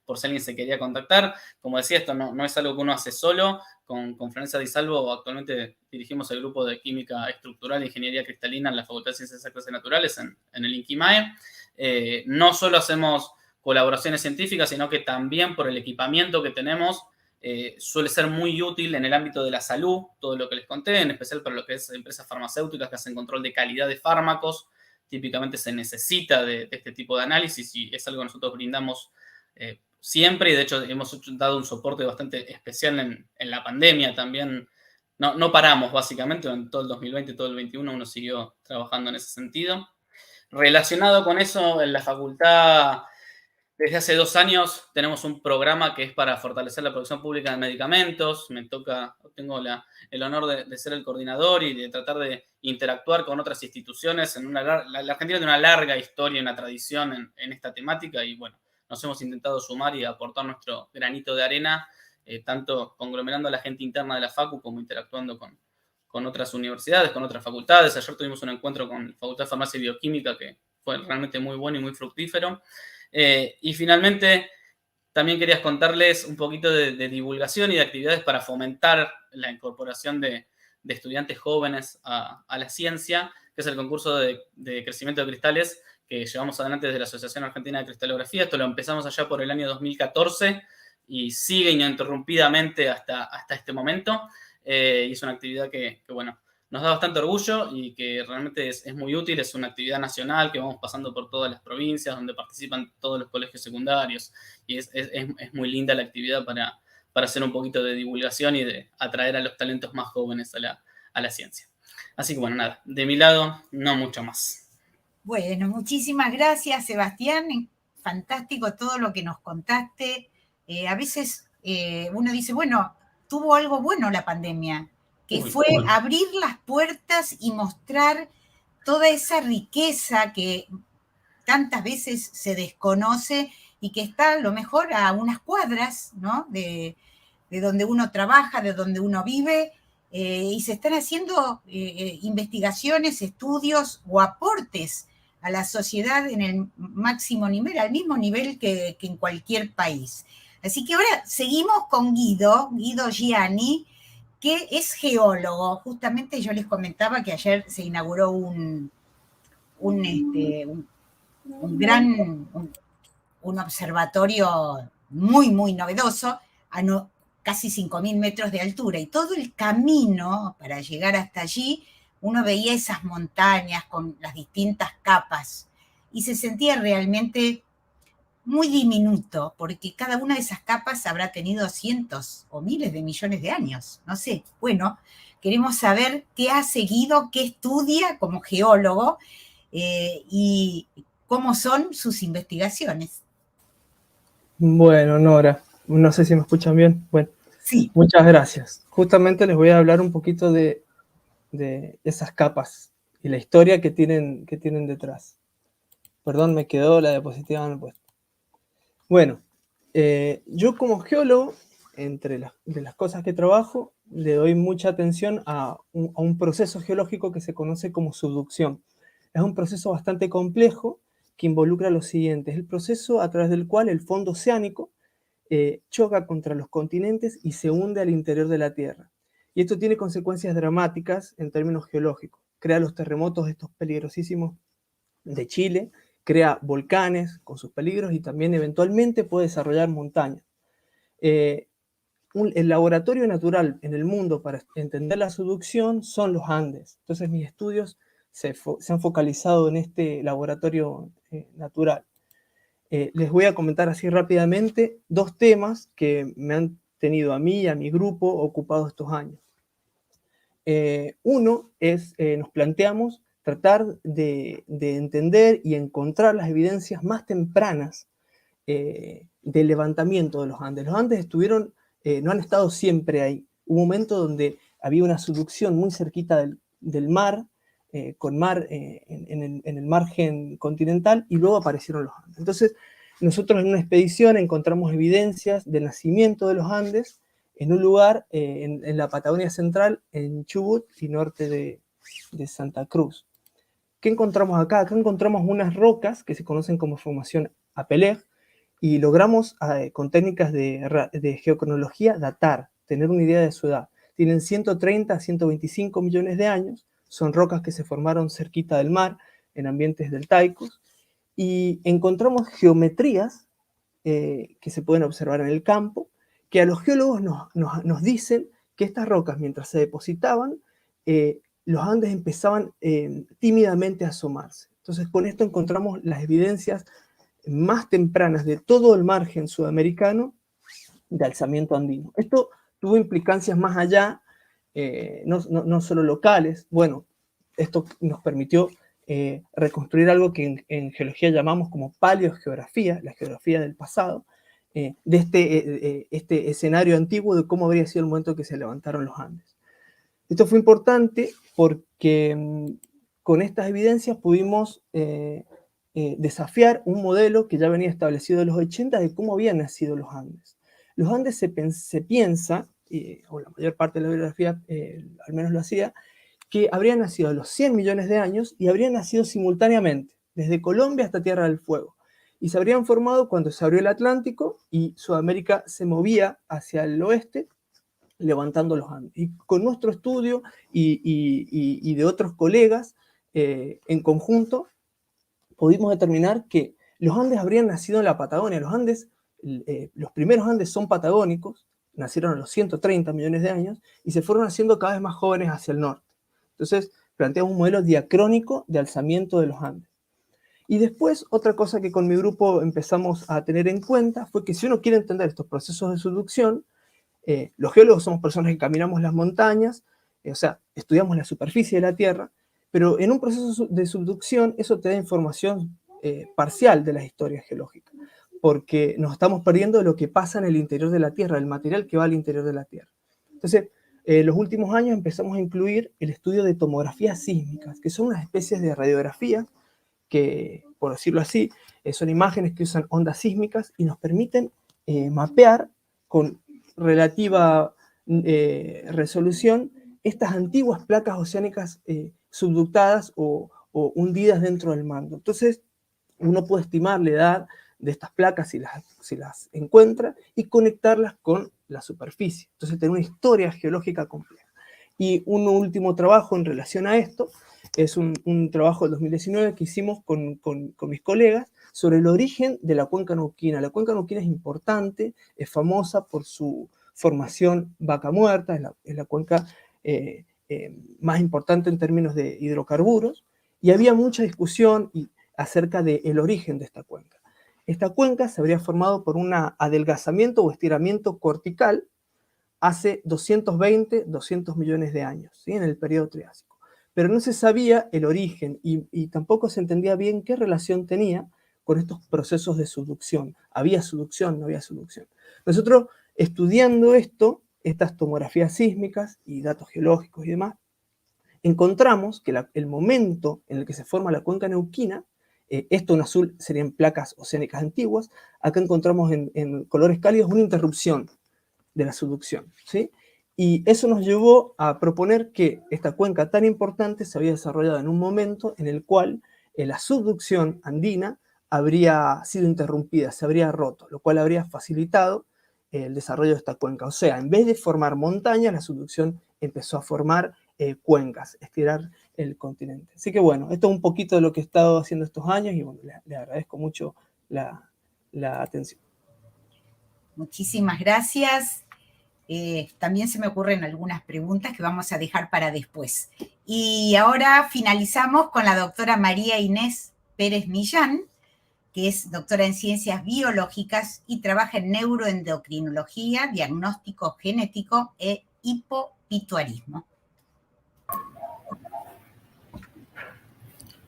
por si alguien se quería contactar. Como decía, esto no es algo que uno hace solo. Con Florencia Di Salvo actualmente dirigimos el grupo de Química Estructural e Ingeniería Cristalina en la Facultad de Ciencias Exactas y Naturales en el INQUIMAE. No solo hacemos colaboraciones científicas, sino que también por el equipamiento que tenemos, suele ser muy útil en el ámbito de la salud, todo lo que les conté, en especial para lo que es empresas farmacéuticas que hacen control de calidad de fármacos. Típicamente se necesita de este tipo de análisis y es algo que nosotros brindamos siempre, y de hecho hemos dado un soporte bastante especial en la pandemia también. No paramos básicamente, en todo el 2020 y todo el 2021 uno siguió trabajando en ese sentido. Relacionado con eso, en la facultad, desde hace 2 años tenemos un programa que es para fortalecer la producción pública de medicamentos. Tengo el honor de ser el coordinador y de tratar de interactuar con otras instituciones. La Argentina tiene una larga historia y una tradición en esta temática, y bueno, nos hemos intentado sumar y aportar nuestro granito de arena, tanto conglomerando a la gente interna de la Facu como interactuando con otras universidades, con otras facultades. Ayer tuvimos un encuentro con la Facultad de Farmacia y Bioquímica que fue realmente muy bueno y muy fructífero. Y finalmente, también quería contarles un poquito de divulgación y de actividades para fomentar la incorporación de estudiantes jóvenes a la ciencia, que es el concurso de crecimiento de cristales que llevamos adelante desde la Asociación Argentina de Cristalografía. Esto lo empezamos allá por el año 2014 y sigue ininterrumpidamente hasta este momento. Y es una actividad que bueno, nos da bastante orgullo y que realmente es muy útil. Es una actividad nacional que vamos pasando por todas las provincias, donde participan todos los colegios secundarios, y es muy linda la actividad para hacer un poquito de divulgación y de atraer a los talentos más jóvenes a la ciencia. Así que bueno, nada, de mi lado no mucho más. Bueno, muchísimas gracias, Sebastián. Fantástico todo lo que nos contaste. A veces uno dice, bueno, tuvo algo bueno la pandemia, que fue abrir las puertas y mostrar toda esa riqueza que tantas veces se desconoce y que está a lo mejor a unas cuadras, ¿no?, de donde uno trabaja, de donde uno vive, y se están haciendo investigaciones, estudios o aportes a la sociedad en el máximo nivel, al mismo nivel que en cualquier país. Así que ahora seguimos con Guido Gianni, que es geólogo. Justamente yo les comentaba que ayer se inauguró un observatorio muy, muy novedoso, casi 5.000 metros de altura, y todo el camino para llegar hasta allí, uno veía esas montañas con las distintas capas, y se sentía realmente muy diminuto, porque cada una de esas capas habrá tenido cientos o miles de millones de años, no sé. Bueno, queremos saber qué ha seguido, qué estudia como geólogo y cómo son sus investigaciones. Bueno, Nora, no sé si me escuchan bien. Bueno, sí. Muchas gracias. Justamente les voy a hablar un poquito de esas capas y la historia que tienen detrás. Perdón, me quedó la diapositiva mal puesta. Bueno, yo como geólogo, de las cosas que trabajo, le doy mucha atención a un proceso geológico que se conoce como subducción. Es un proceso bastante complejo que involucra lo siguiente: es el proceso a través del cual el fondo oceánico choca contra los continentes y se hunde al interior de la Tierra. Y esto tiene consecuencias dramáticas en términos geológicos. Crea los terremotos estos peligrosísimos de Chile, crea volcanes con sus peligros y también eventualmente puede desarrollar montañas. El laboratorio natural en el mundo para entender la subducción son los Andes. Entonces mis estudios se han focalizado en este laboratorio natural. Les voy a comentar así rápidamente dos temas que me han tenido a mí y a mi grupo ocupados estos años. Uno es, nos planteamos tratar de entender y encontrar las evidencias más tempranas del levantamiento de los Andes. Los Andes no han estado siempre ahí. Hubo un momento donde había una subducción muy cerquita del mar, con mar en el margen continental, y luego aparecieron los Andes. Entonces, nosotros en una expedición encontramos evidencias del nacimiento de los Andes en un lugar en la Patagonia Central, en Chubut y norte de Santa Cruz. ¿Qué encontramos acá? Acá encontramos unas rocas que se conocen como formación Apeleg, y logramos con técnicas de geocronología datar, tener una idea de su edad. Tienen 130 a 125 millones de años, son rocas que se formaron cerquita del mar, en ambientes deltaicos, y encontramos geometrías que se pueden observar en el campo, que a los geólogos nos dicen que estas rocas, mientras se depositaban, los Andes empezaban tímidamente a asomarse. Entonces, con esto encontramos las evidencias más tempranas de todo el margen sudamericano de alzamiento andino. Esto tuvo implicancias más allá, no solo locales. Bueno, esto nos permitió reconstruir algo que en geología llamamos como paleogeografía, la geografía del pasado, de este escenario antiguo de cómo habría sido el momento que se levantaron los Andes. Esto fue importante porque con estas evidencias pudimos desafiar un modelo que ya venía establecido en los 80 de cómo habían nacido los Andes. Los Andes se piensa, o la mayor parte de la bibliografía al menos lo hacía, que habrían nacido a los 100 millones de años y habrían nacido simultáneamente, desde Colombia hasta Tierra del Fuego. Y se habrían formado cuando se abrió el Atlántico y Sudamérica se movía hacia el oeste, levantando los Andes. Y con nuestro estudio y de otros colegas en conjunto, pudimos determinar que los Andes habrían nacido en la Patagonia. Los primeros Andes son patagónicos, nacieron a los 130 millones de años y se fueron haciendo cada vez más jóvenes hacia el norte. Entonces, planteamos un modelo diacrónico de alzamiento de los Andes. Y después, otra cosa que con mi grupo empezamos a tener en cuenta fue que si uno quiere entender estos procesos de subducción, los geólogos somos personas que caminamos las montañas, o sea, estudiamos la superficie de la Tierra, pero en un proceso de subducción eso te da información parcial de las historias geológicas, porque nos estamos perdiendo de lo que pasa en el interior de la Tierra, el material que va al interior de la Tierra. Entonces, los últimos años empezamos a incluir el estudio de tomografías sísmicas, que son unas especies de radiografías que, por decirlo así, son imágenes que usan ondas sísmicas y nos permiten mapear con relativa resolución estas antiguas placas oceánicas subductadas o hundidas dentro del manto. Entonces, uno puede estimar la edad de estas placas si las encuentra y conectarlas con la superficie. Entonces, tener una historia geológica compleja. Y un último trabajo en relación a esto es un trabajo del 2019 que hicimos con mis colegas sobre el origen de la cuenca neuquina. La cuenca neuquina es importante, es famosa por su formación Vaca Muerta, es la cuenca más importante en términos de hidrocarburos, y había mucha discusión acerca del origen de esta cuenca. Esta cuenca se habría formado por un adelgazamiento o estiramiento cortical hace 220, 200 millones de años, ¿sí? En el periodo Triásico. Pero no se sabía el origen y tampoco se entendía bien qué relación tenía con estos procesos de subducción. ¿Había subducción? ¿No había subducción? Nosotros, estudiando estas tomografías sísmicas y datos geológicos y demás, encontramos que el momento en el que se forma la cuenca neuquina, esto en azul serían placas oceánicas antiguas, acá encontramos en colores cálidos una interrupción de la subducción, ¿sí? Y eso nos llevó a proponer que esta cuenca tan importante se había desarrollado en un momento en el cual la subducción andina habría sido interrumpida, se habría roto, lo cual habría facilitado el desarrollo de esta cuenca. O sea, en vez de formar montañas, la subducción empezó a formar cuencas, estirar el continente. Así que bueno, esto es un poquito de lo que he estado haciendo estos años y bueno, le agradezco mucho la atención. Muchísimas gracias. También se me ocurren algunas preguntas que vamos a dejar para después. Y ahora finalizamos con la doctora María Inés Pérez Millán, que es doctora en Ciencias Biológicas y trabaja en neuroendocrinología, diagnóstico genético e hipopituarismo.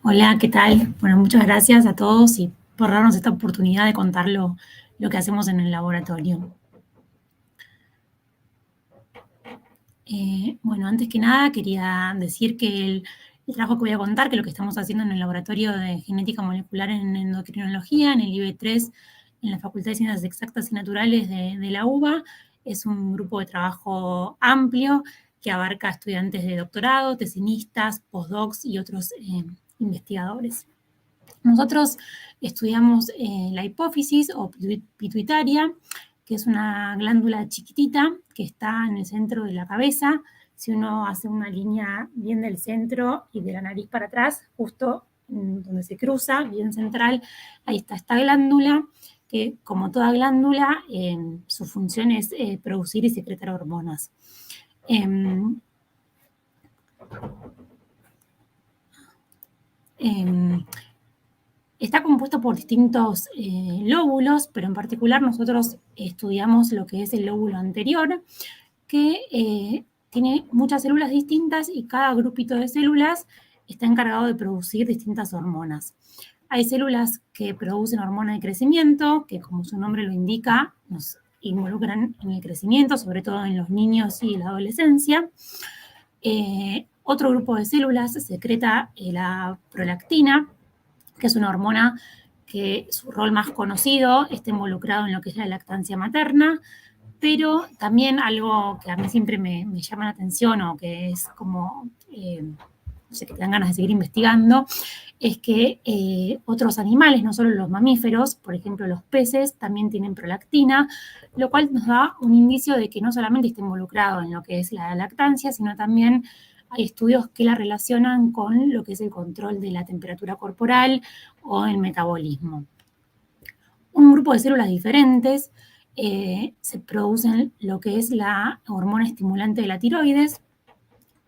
Hola, ¿qué tal? Bueno, muchas gracias a todos y por darnos esta oportunidad de contar lo que hacemos en el laboratorio. Bueno, antes que nada quería decir que el trabajo que voy a contar, que lo que estamos haciendo en el Laboratorio de Genética Molecular en Endocrinología, en el IB3, en la Facultad de Ciencias Exactas y Naturales de la UBA, es un grupo de trabajo amplio que abarca estudiantes de doctorado, tesinistas, postdocs y otros investigadores. Nosotros estudiamos la hipófisis o pituitaria, que es una glándula chiquitita que está en el centro de la cabeza. Si uno hace una línea bien del centro y de la nariz para atrás, justo donde se cruza, bien central, ahí está esta glándula, que como toda glándula, su función es producir y secretar hormonas. Está compuesto por distintos lóbulos, pero en particular nosotros estudiamos lo que es el lóbulo anterior, que tiene muchas células distintas y cada grupito de células está encargado de producir distintas hormonas. Hay células que producen hormona de crecimiento, que como su nombre lo indica, nos involucran en el crecimiento, sobre todo en los niños y la adolescencia. Otro grupo de células secreta la prolactina, que es una hormona que su rol más conocido está involucrado en lo que es la lactancia materna, pero también algo que a mí siempre me llama la atención o que es como, no sé, que te dan ganas de seguir investigando, es que otros animales, no solo los mamíferos, por ejemplo los peces, también tienen prolactina, lo cual nos da un indicio de que no solamente está involucrado en lo que es la lactancia, sino también hay estudios que la relacionan con lo que es el control de la temperatura corporal o el metabolismo. Un grupo de células diferentes se producen lo que es la hormona estimulante de la tiroides,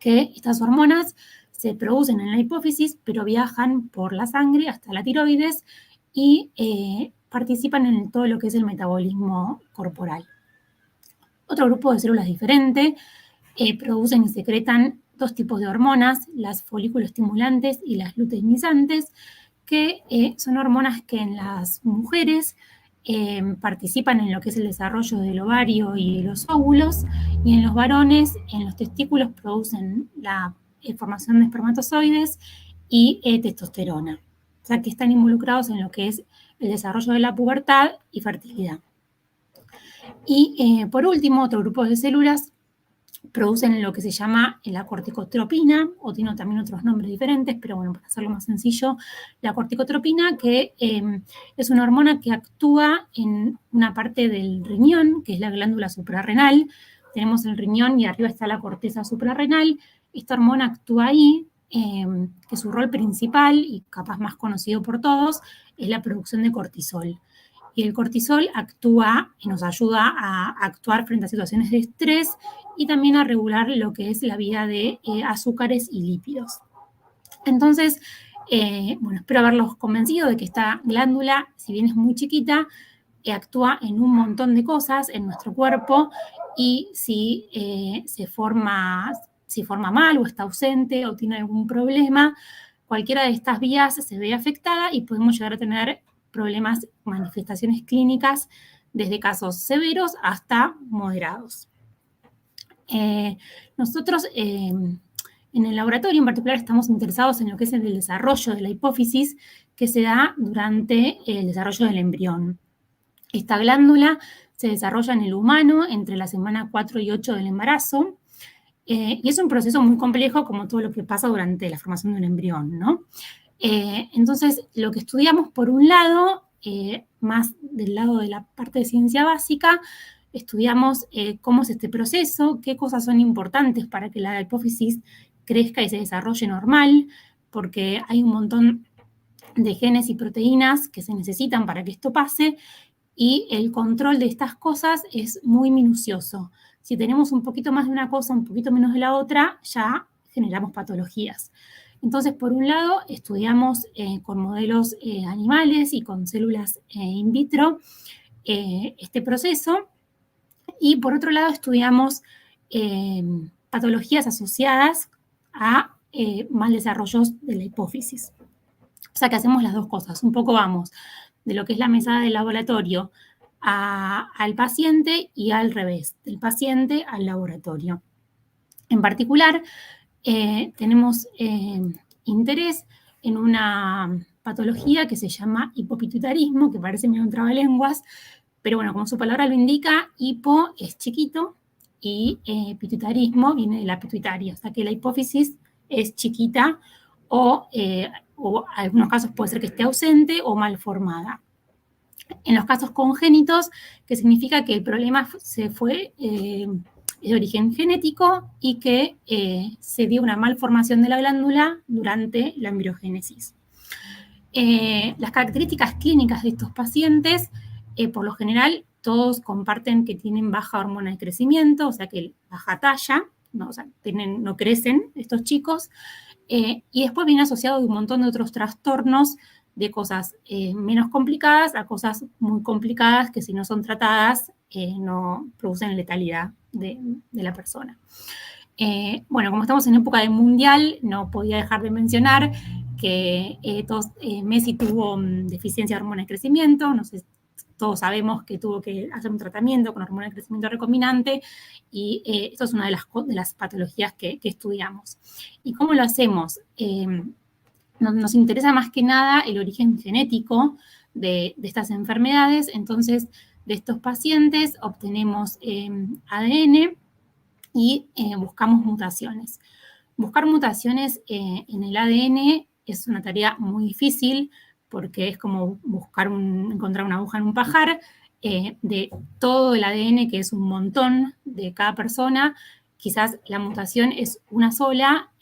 que estas hormonas se producen en la hipófisis, pero viajan por la sangre hasta la tiroides y participan en todo lo que es el metabolismo corporal. Otro grupo de células diferente producen y secretan dos tipos de hormonas, las folículo-estimulantes y las luteinizantes, que son hormonas que en las mujeres participan en lo que es el desarrollo del ovario y de los óvulos, y en los varones, en los testículos, producen la formación de espermatozoides y testosterona. O sea, que están involucrados en lo que es el desarrollo de la pubertad y fertilidad. Y por último, otro grupo de células producen lo que se llama la corticotropina, o tiene también otros nombres diferentes, pero bueno, para hacerlo más sencillo, la corticotropina, que es una hormona que actúa en una parte del riñón, que es la glándula suprarrenal. Tenemos el riñón y arriba está la corteza suprarrenal. Esta hormona actúa ahí, que su rol principal, y capaz más conocido por todos, es la producción de cortisol. Y el cortisol actúa y nos ayuda a actuar frente a situaciones de estrés y también a regular lo que es la vía de azúcares y lípidos. Entonces, bueno, espero haberlos convencido de que esta glándula, si bien es muy chiquita, actúa en un montón de cosas en nuestro cuerpo y si se forma mal o está ausente o tiene algún problema, cualquiera de estas vías se ve afectada y podemos llegar a tener problemas, manifestaciones clínicas, desde casos severos hasta moderados. Nosotros en el laboratorio en particular estamos interesados en lo que es el desarrollo de la hipófisis que se da durante el desarrollo del embrión. Esta glándula se desarrolla en el humano entre la semana 4 y 8 del embarazo y es un proceso muy complejo como todo lo que pasa durante la formación de un embrión, ¿no? Entonces, lo que estudiamos por un lado, más del lado de la parte de ciencia básica, estudiamos cómo es este proceso, qué cosas son importantes para que la hipófisis crezca y se desarrolle normal, porque hay un montón de genes y proteínas que se necesitan para que esto pase, y el control de estas cosas es muy minucioso. Si tenemos un poquito más de una cosa, un poquito menos de la otra, ya generamos patologías. Entonces, por un lado, estudiamos con modelos animales y con células in vitro este proceso, y por otro lado, estudiamos patologías asociadas a mal desarrollos de la hipófisis. O sea que hacemos las dos cosas. Un poco vamos de lo que es la mesada del laboratorio al paciente y al revés, del paciente al laboratorio. En particular, tenemos interés en una patología que se llama hipopituitarismo, que parece medio un trabalenguas, pero bueno, como su palabra lo indica, hipo es chiquito y pituitarismo viene de la pituitaria, o sea que la hipófisis es chiquita o en algunos casos puede ser que esté ausente o mal formada. En los casos congénitos, que significa que el problema fue de origen genético y que se dio una malformación de la glándula durante la embriogénesis. Las características clínicas de estos pacientes, por lo general, todos comparten que tienen baja hormona de crecimiento, o sea que baja talla, no, o sea, no crecen estos chicos, y después viene asociado de un montón de otros trastornos, de cosas menos complicadas a cosas muy complicadas que si no son tratadas no producen letalidad de la persona. Bueno, como estamos en época de mundial, no podía dejar de mencionar que Messi tuvo deficiencia de hormona de crecimiento, no sé, todos sabemos que tuvo que hacer un tratamiento con hormona de crecimiento recombinante y esto es una de las patologías que estudiamos. ¿Y cómo lo hacemos? Nos interesa más que nada el origen genético de estas enfermedades, entonces de estos pacientes obtenemos ADN y buscamos mutaciones. Buscar mutaciones en el ADN es una tarea muy difícil porque es como encontrar una aguja en un pajar. De todo el ADN, que es un montón de cada persona, quizás la mutación es una sola.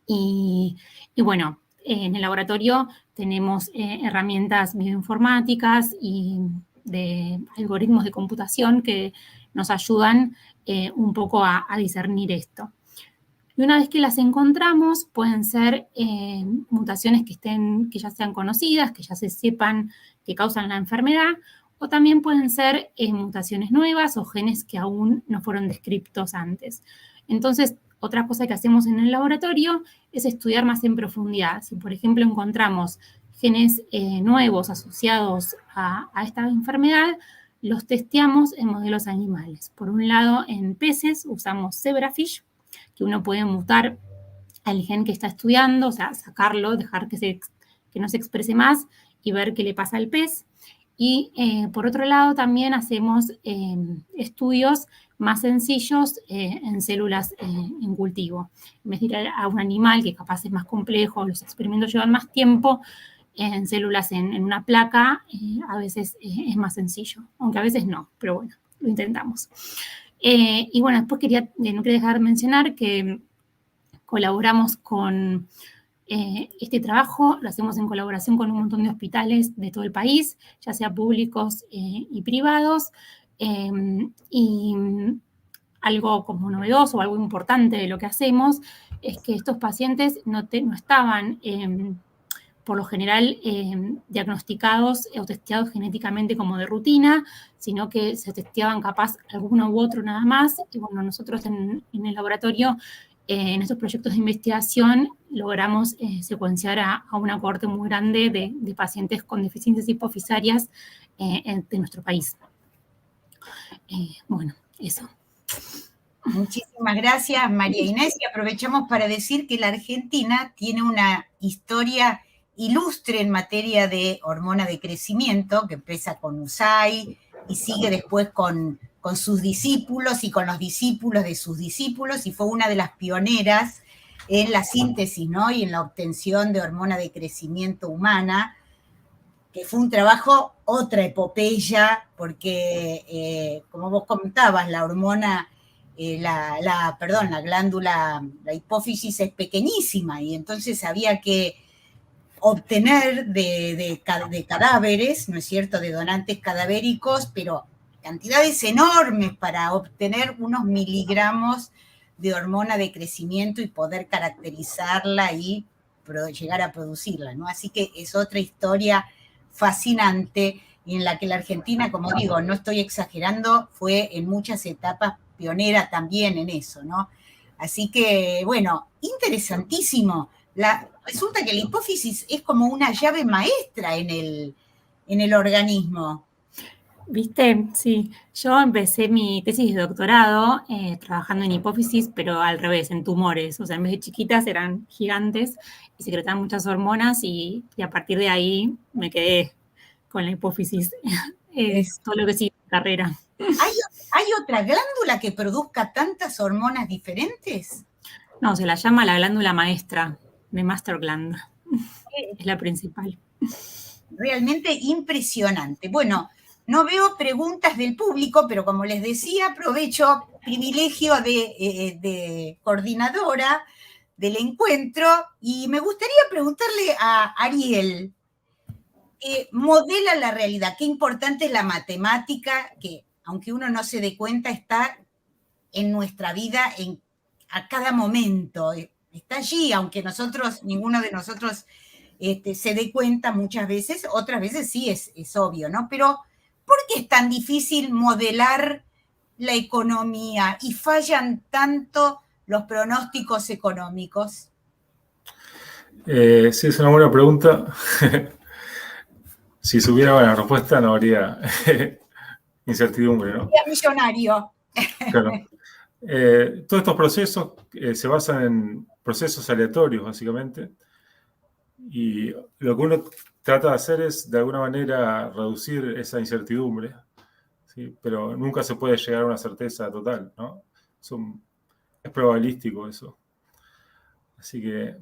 Y bueno, en el laboratorio tenemos herramientas bioinformáticas y de algoritmos de computación que nos ayudan un poco a discernir esto. Y una vez que las encontramos, pueden ser mutaciones que ya sean conocidas, que ya se sepan que causan la enfermedad, o también pueden ser mutaciones nuevas o genes que aún no fueron descritos antes. Entonces, otra cosa que hacemos en el laboratorio es estudiar más en profundidad. Si, por ejemplo, encontramos genes nuevos asociados a esta enfermedad, los testeamos en modelos animales. Por un lado, en peces usamos zebrafish, que uno puede mutar al gen que está estudiando, o sea, sacarlo, dejar que no se exprese más y ver qué le pasa al pez. Y por otro lado, también hacemos estudios más sencillos en células en cultivo. En vez de ir a un animal que capaz es más complejo, los experimentos llevan más tiempo, en células en una placa a veces es más sencillo, aunque a veces no, pero bueno, lo intentamos. Y bueno, después no quería dejar de mencionar que colaboramos con Este trabajo lo hacemos en colaboración con un montón de hospitales de todo el país, ya sea públicos y privados, y algo como novedoso o algo importante de lo que hacemos es que estos pacientes no estaban, por lo general, diagnosticados o testeados genéticamente como de rutina, sino que se testeaban capaz alguno u otro nada más. Y bueno, nosotros en el laboratorio, en estos proyectos de investigación, logramos secuenciar a una cohorte muy grande de pacientes con deficiencias hipofisarias de nuestro país. Bueno, eso. Muchísimas gracias, María Inés, y aprovechamos para decir que la Argentina tiene una historia ilustre en materia de hormona de crecimiento, que empieza con USAID y sigue después con sus discípulos y con los discípulos de sus discípulos, y fue una de las pioneras en la síntesis, ¿no? Y en la obtención de hormona de crecimiento humana, que fue un trabajo, otra epopeya, porque, como vos comentabas, la hormona, la glándula, la hipófisis es pequeñísima, y entonces había que obtener de cadáveres, ¿no es cierto?, de donantes cadavéricos, pero cantidades enormes para obtener unos miligramos de hormona de crecimiento y poder caracterizarla y llegar a producirla, ¿no? Así que es otra historia fascinante y en la que la Argentina, como digo, no estoy exagerando, fue en muchas etapas pionera también en eso, ¿no? Así que, bueno, interesantísimo. Resulta que la hipófisis es como una llave maestra en el organismo. ¿Viste? Sí. Yo empecé mi tesis de doctorado trabajando en hipófisis, pero al revés, en tumores. O sea, en vez de chiquitas eran gigantes y secretaban muchas hormonas y a partir de ahí me quedé con la hipófisis. Es todo lo que sigue mi carrera. ¿Hay otra glándula que produzca tantas hormonas diferentes? No, se la llama la glándula maestra, de Master Gland. Es la principal. Realmente impresionante. Bueno, no veo preguntas del público, pero como les decía, aprovecho privilegio de coordinadora del encuentro y me gustaría preguntarle a Ariel, modela la realidad, qué importante es la matemática, que aunque uno no se dé cuenta, está en nuestra vida a cada momento, está allí, aunque ninguno de nosotros se dé cuenta muchas veces, otras veces sí es obvio, ¿no? Pero ¿por qué es tan difícil modelar la economía y fallan tanto los pronósticos económicos? Sí, es una buena pregunta. Si supiera la respuesta no habría incertidumbre, ¿no? Sería millonario. Claro. Todos estos procesos se basan en procesos aleatorios, básicamente, y lo que uno trata de hacer es, de alguna manera, reducir esa incertidumbre, ¿sí? Pero nunca se puede llegar a una certeza total, ¿no? Es probabilístico eso. Así que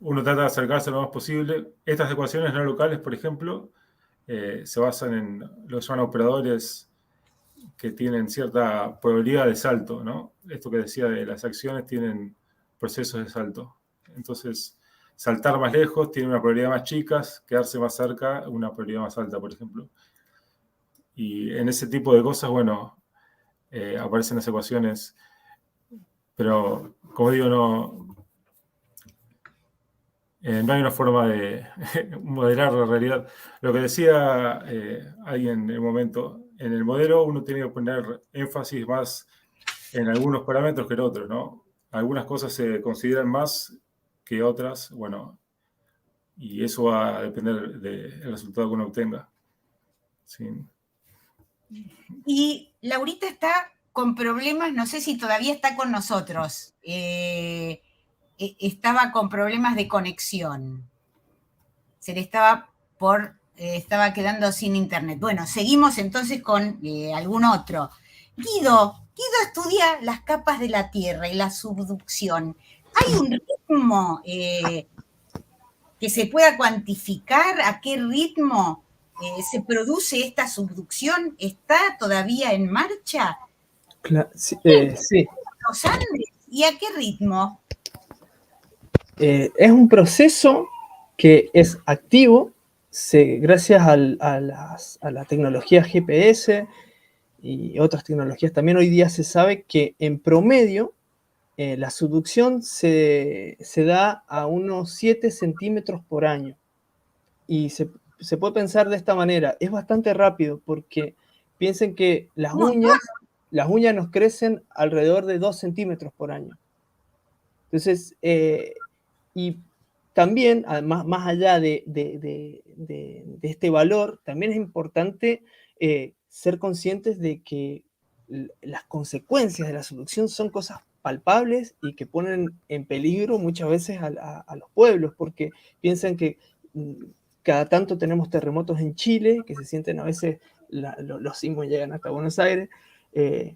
uno trata de acercarse lo más posible. Estas ecuaciones no locales, por ejemplo, se basan en lo que llaman operadores que tienen cierta probabilidad de salto, ¿no? Esto que decía de las acciones tienen procesos de salto. Entonces, saltar más lejos tiene una probabilidad más chica, quedarse más cerca, una probabilidad más alta, por ejemplo. Y en ese tipo de cosas, bueno, aparecen las ecuaciones, pero, como digo, no hay una forma de modelar la realidad. Lo que decía alguien en el momento, en el modelo uno tiene que poner énfasis más en algunos parámetros que en otros, ¿no? Algunas cosas se consideran más que otras, bueno, y eso va a depender del resultado que uno obtenga. Sí. Y Laurita está con problemas, no sé si todavía está con nosotros. Estaba con problemas de conexión. Se le estaba quedando sin internet. Bueno, seguimos entonces con algún otro. Guido estudia las capas de la Tierra y la subducción. ¿Hay un ritmo que se pueda cuantificar? ¿A qué ritmo se produce esta subducción? ¿Está todavía en marcha? Sí. Los Andes. ¿Y a qué ritmo? Es un proceso que es activo, gracias a la tecnología GPS y otras tecnologías. También hoy día se sabe que en promedio la subducción se da a unos 7 centímetros por año. Y se puede pensar de esta manera, es bastante rápido porque piensen que las uñas nos crecen alrededor de 2 centímetros por año. Entonces, y también, además, más allá de este valor, también es importante ser conscientes de que las consecuencias de la subducción son cosas palpables y que ponen en peligro muchas veces a los pueblos, porque piensan que cada tanto tenemos terremotos en Chile, que se sienten a veces, los sismos llegan hasta Buenos Aires,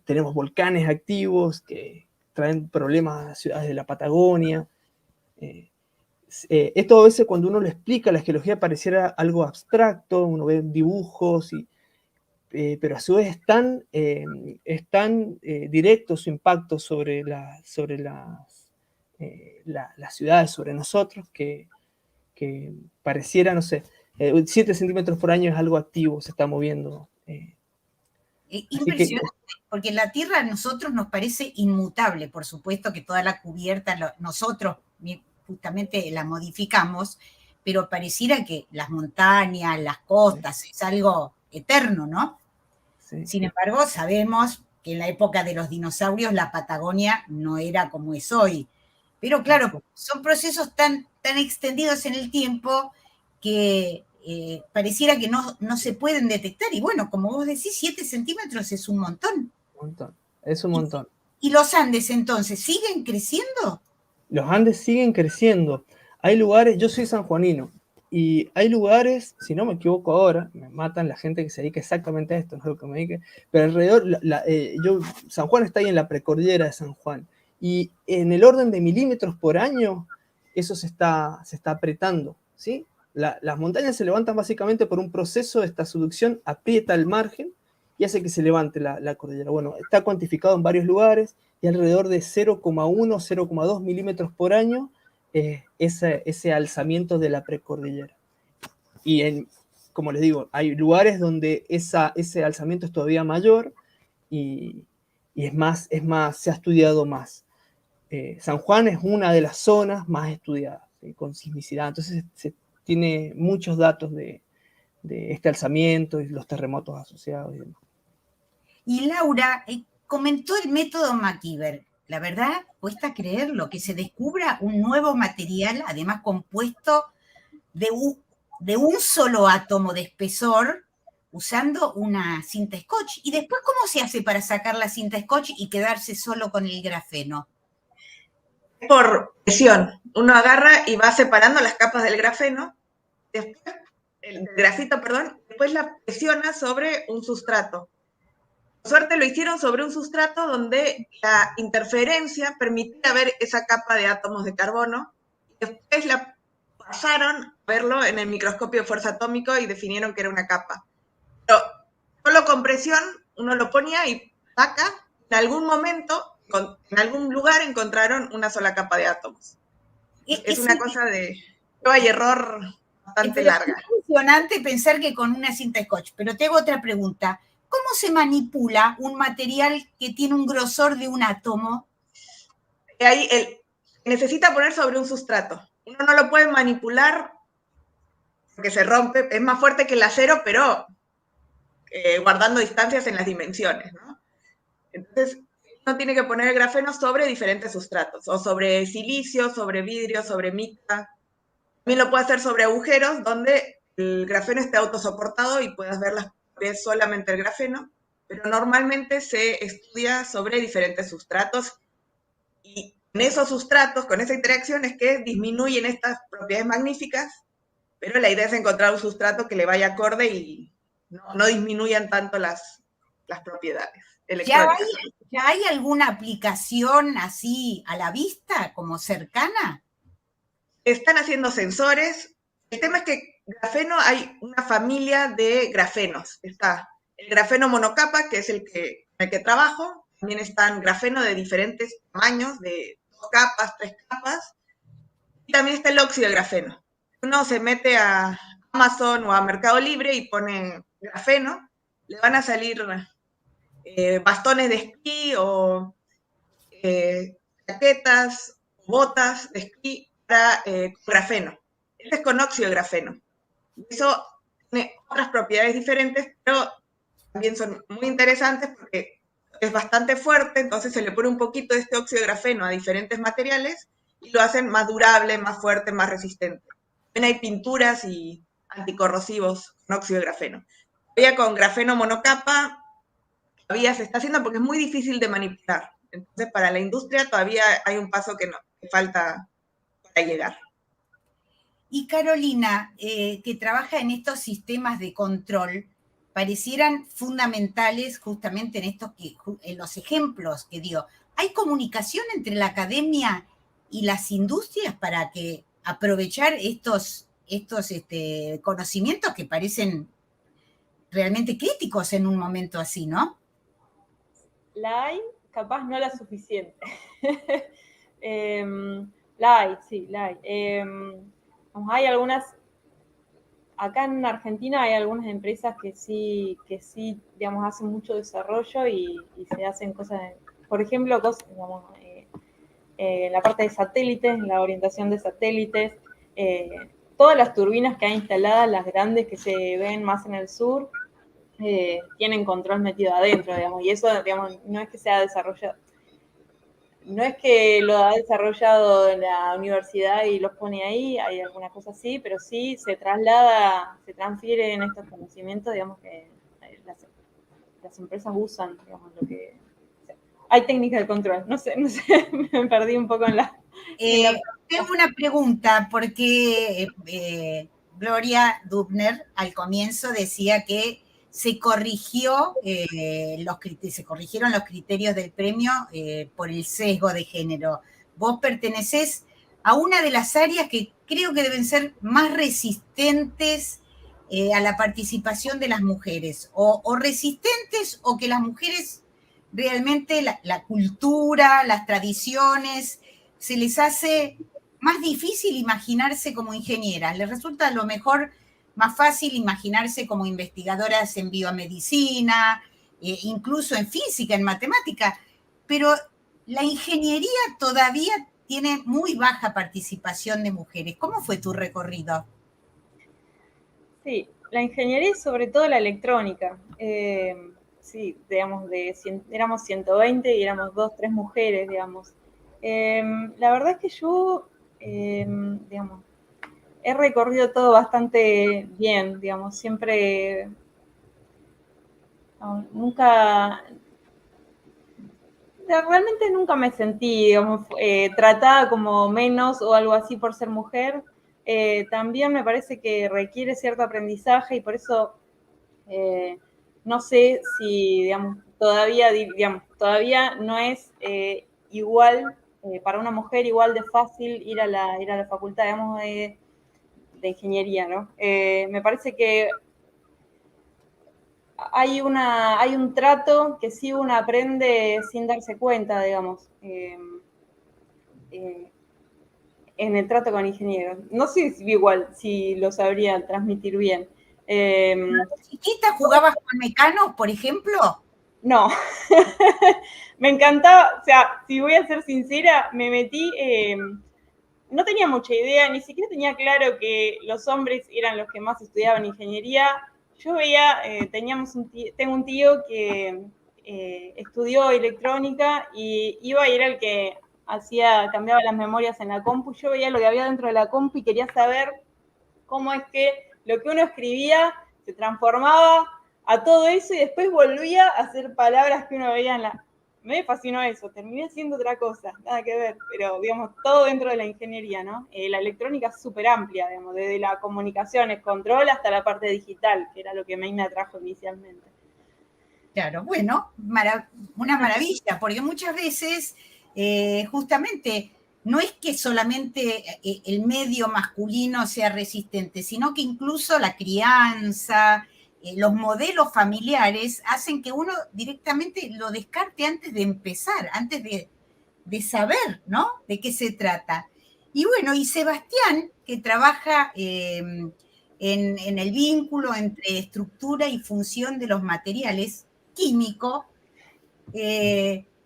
tenemos volcanes activos que traen problemas a las ciudades de la Patagonia. Esto a veces cuando uno lo explica, la geología pareciera algo abstracto, uno ve dibujos, pero a su vez es tan directo su impacto sobre las ciudades, sobre nosotros, que pareciera, no sé, 7 centímetros por año es algo activo, se está moviendo. Impresionante, porque la Tierra a nosotros nos parece inmutable, por supuesto que toda la cubierta, nosotros justamente la modificamos, pero pareciera que las montañas, las costas, es algo eterno, ¿no? Sí. Sin embargo, sabemos que en la época de los dinosaurios la Patagonia no era como es hoy. Pero claro, son procesos tan extendidos en el tiempo que pareciera que no se pueden detectar. Y bueno, como vos decís, 7 centímetros es un montón. Es un montón. ¿Y los Andes entonces siguen creciendo? Los Andes siguen creciendo. Hay lugares, yo soy sanjuanino, y hay lugares, si no me equivoco ahora, me matan la gente que se dedica exactamente a esto, no es lo que me dedique, pero alrededor, San Juan está ahí en la precordillera de San Juan, y en el orden de milímetros por año, eso se está apretando, ¿sí? Las montañas se levantan básicamente por un proceso de esta subducción, aprieta el margen y hace que se levante la cordillera. Bueno, está cuantificado en varios lugares y alrededor de 0,1, 0,2 milímetros por año ese alzamiento de la precordillera. Y como les digo, hay lugares donde ese alzamiento es todavía mayor y es más, se ha estudiado más. San Juan es una de las zonas más estudiadas con sismicidad, entonces se tiene muchos datos de este alzamiento y los terremotos asociados y demás. Y Laura comentó el método McKeever. La verdad, cuesta creerlo, que se descubra un nuevo material, además compuesto de un solo átomo de espesor, usando una cinta scotch. ¿Y después cómo se hace para sacar la cinta scotch y quedarse solo con el grafeno? Por presión. Uno agarra y va separando las capas del grafeno, después, el grafito, perdón, después la presiona sobre un sustrato. Por suerte lo hicieron sobre un sustrato donde la interferencia permitía ver esa capa de átomos de carbono. Después la pasaron a verlo en el microscopio de fuerza atómico y definieron que era una capa. Pero solo con presión uno lo ponía y saca, en algún momento, en algún lugar encontraron una sola capa de átomos. Es una cosa de prueba y error bastante larga. Es impresionante pensar que con una cinta scotch, pero te hago otra pregunta. ¿Cómo se manipula un material que tiene un grosor de un átomo? Ahí necesita poner sobre un sustrato. Uno no lo puede manipular porque se rompe, es más fuerte que el acero, pero guardando distancias en las dimensiones, ¿no? Entonces, uno tiene que poner el grafeno sobre diferentes sustratos, o sobre silicio, sobre vidrio, sobre mica. También lo puede hacer sobre agujeros donde el grafeno esté autosoportado y puedas ver las propiedades solamente el grafeno, pero normalmente se estudia sobre diferentes sustratos y en esos sustratos, con esa interacción, es que disminuyen estas propiedades magníficas, pero la idea es encontrar un sustrato que le vaya acorde y no disminuyan tanto las propiedades electrónicas. ¿Ya hay alguna aplicación así a la vista, como cercana? Están haciendo sensores. El tema es que grafeno, hay una familia de grafenos. Está el grafeno monocapa, que es el que trabajo. También están grafeno de diferentes tamaños, de 2 capas, 3 capas. Y también está el óxido de grafeno. Uno se mete a Amazon o a Mercado Libre y pone grafeno, le van a salir bastones de esquí o jaquetas, botas de esquí para grafeno. Este es con óxido de grafeno. Eso tiene otras propiedades diferentes, pero también son muy interesantes porque es bastante fuerte, entonces se le pone un poquito de este óxido de grafeno a diferentes materiales y lo hacen más durable, más fuerte, más resistente. También hay pinturas y anticorrosivos con óxido de grafeno. Todavía con grafeno monocapa todavía se está haciendo porque es muy difícil de manipular. Entonces, para la industria todavía hay un paso que falta para llegar. Y Carolina, que trabaja en estos sistemas de control, parecieran fundamentales justamente en los ejemplos que dio. ¿Hay comunicación entre la academia y las industrias para que aprovechar estos conocimientos que parecen realmente críticos en un momento así, ¿no? La hay, capaz no la suficiente. La hay, sí, la hay. Hay algunas, acá en Argentina hay algunas empresas que sí, digamos, hacen mucho desarrollo y se hacen cosas, por ejemplo, digamos, la parte de satélites, la orientación de satélites, todas las turbinas que hay instaladas, las grandes que se ven más en el sur, tienen control metido adentro, digamos, y eso, digamos, no es que sea desarrollado. No es que lo ha desarrollado en la universidad y los pone ahí, hay alguna cosa así, pero sí se transfieren estos conocimientos, digamos, que las empresas usan, digamos, lo que... O sea, hay técnicas de control, no sé, me perdí un poco en la... Tengo una pregunta, porque Gloria Dubner al comienzo decía que se corrigieron los criterios del premio por el sesgo de género. Vos pertenecés a una de las áreas que creo que deben ser más resistentes a la participación de las mujeres, o resistentes, o que las mujeres realmente la cultura, las tradiciones, se les hace más difícil imaginarse como ingenieras. Les resulta a lo mejor más fácil imaginarse como investigadoras en biomedicina, incluso en física, en matemática, pero la ingeniería todavía tiene muy baja participación de mujeres. ¿Cómo fue tu recorrido? Sí, la ingeniería y sobre todo la electrónica. Sí, digamos, éramos 120 y éramos 2, 3 mujeres, digamos. La verdad es que yo, digamos, he recorrido todo bastante bien, digamos, siempre, realmente nunca me sentí, digamos, tratada como menos o algo así por ser mujer. También me parece que requiere cierto aprendizaje y por eso no sé si, digamos, todavía no es igual, para una mujer igual de fácil ir a la facultad, digamos, de ingeniería, ¿no? Me parece que hay un trato que sí uno aprende sin darse cuenta, digamos, en el trato con ingenieros. No sé si igual, si lo sabría transmitir bien. ¿Chiquita jugabas con mecanos, por ejemplo? No. Me encantaba, o sea, si voy a ser sincera, me metí... no tenía mucha idea, ni siquiera tenía claro que los hombres eran los que más estudiaban ingeniería. Yo veía, tengo un tío que estudió electrónica y iba y era el que cambiaba las memorias en la compu. Yo veía lo que había dentro de la compu y quería saber cómo es que lo que uno escribía se transformaba a todo eso y después volvía a hacer palabras que uno veía en la... Me fascinó eso, terminé haciendo otra cosa, nada que ver, pero digamos, todo dentro de la ingeniería, ¿no? La electrónica es súper amplia, digamos, desde la comunicación, el control, hasta la parte digital, que era lo que a mí me atrajo inicialmente. Claro, bueno, una maravilla, porque muchas veces, justamente, no es que solamente el medio masculino sea resistente, sino que incluso la crianza, los modelos familiares hacen que uno directamente lo descarte antes de empezar, antes de saber, ¿no?, de qué se trata. Y bueno, y Sebastián, que trabaja en el vínculo entre estructura y función de los materiales químicos,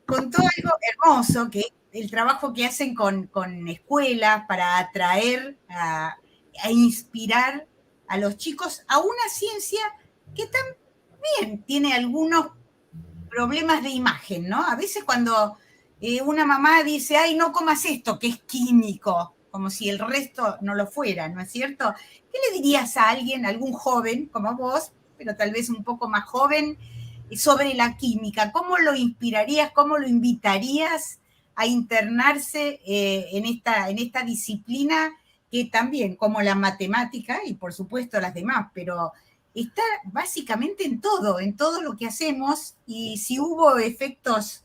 contó algo hermoso, que el trabajo que hacen con escuelas para atraer a inspirar a los chicos a una ciencia que también tiene algunos problemas de imagen, ¿no? A veces cuando una mamá dice, ay, no comas esto, que es químico, como si el resto no lo fuera, ¿no es cierto? ¿Qué le dirías a alguien, a algún joven como vos, pero tal vez un poco más joven, sobre la química? ¿Cómo lo inspirarías, cómo lo invitarías a internarse en esta disciplina que también, como la matemática y por supuesto las demás, pero está básicamente en todo lo que hacemos, y si hubo efectos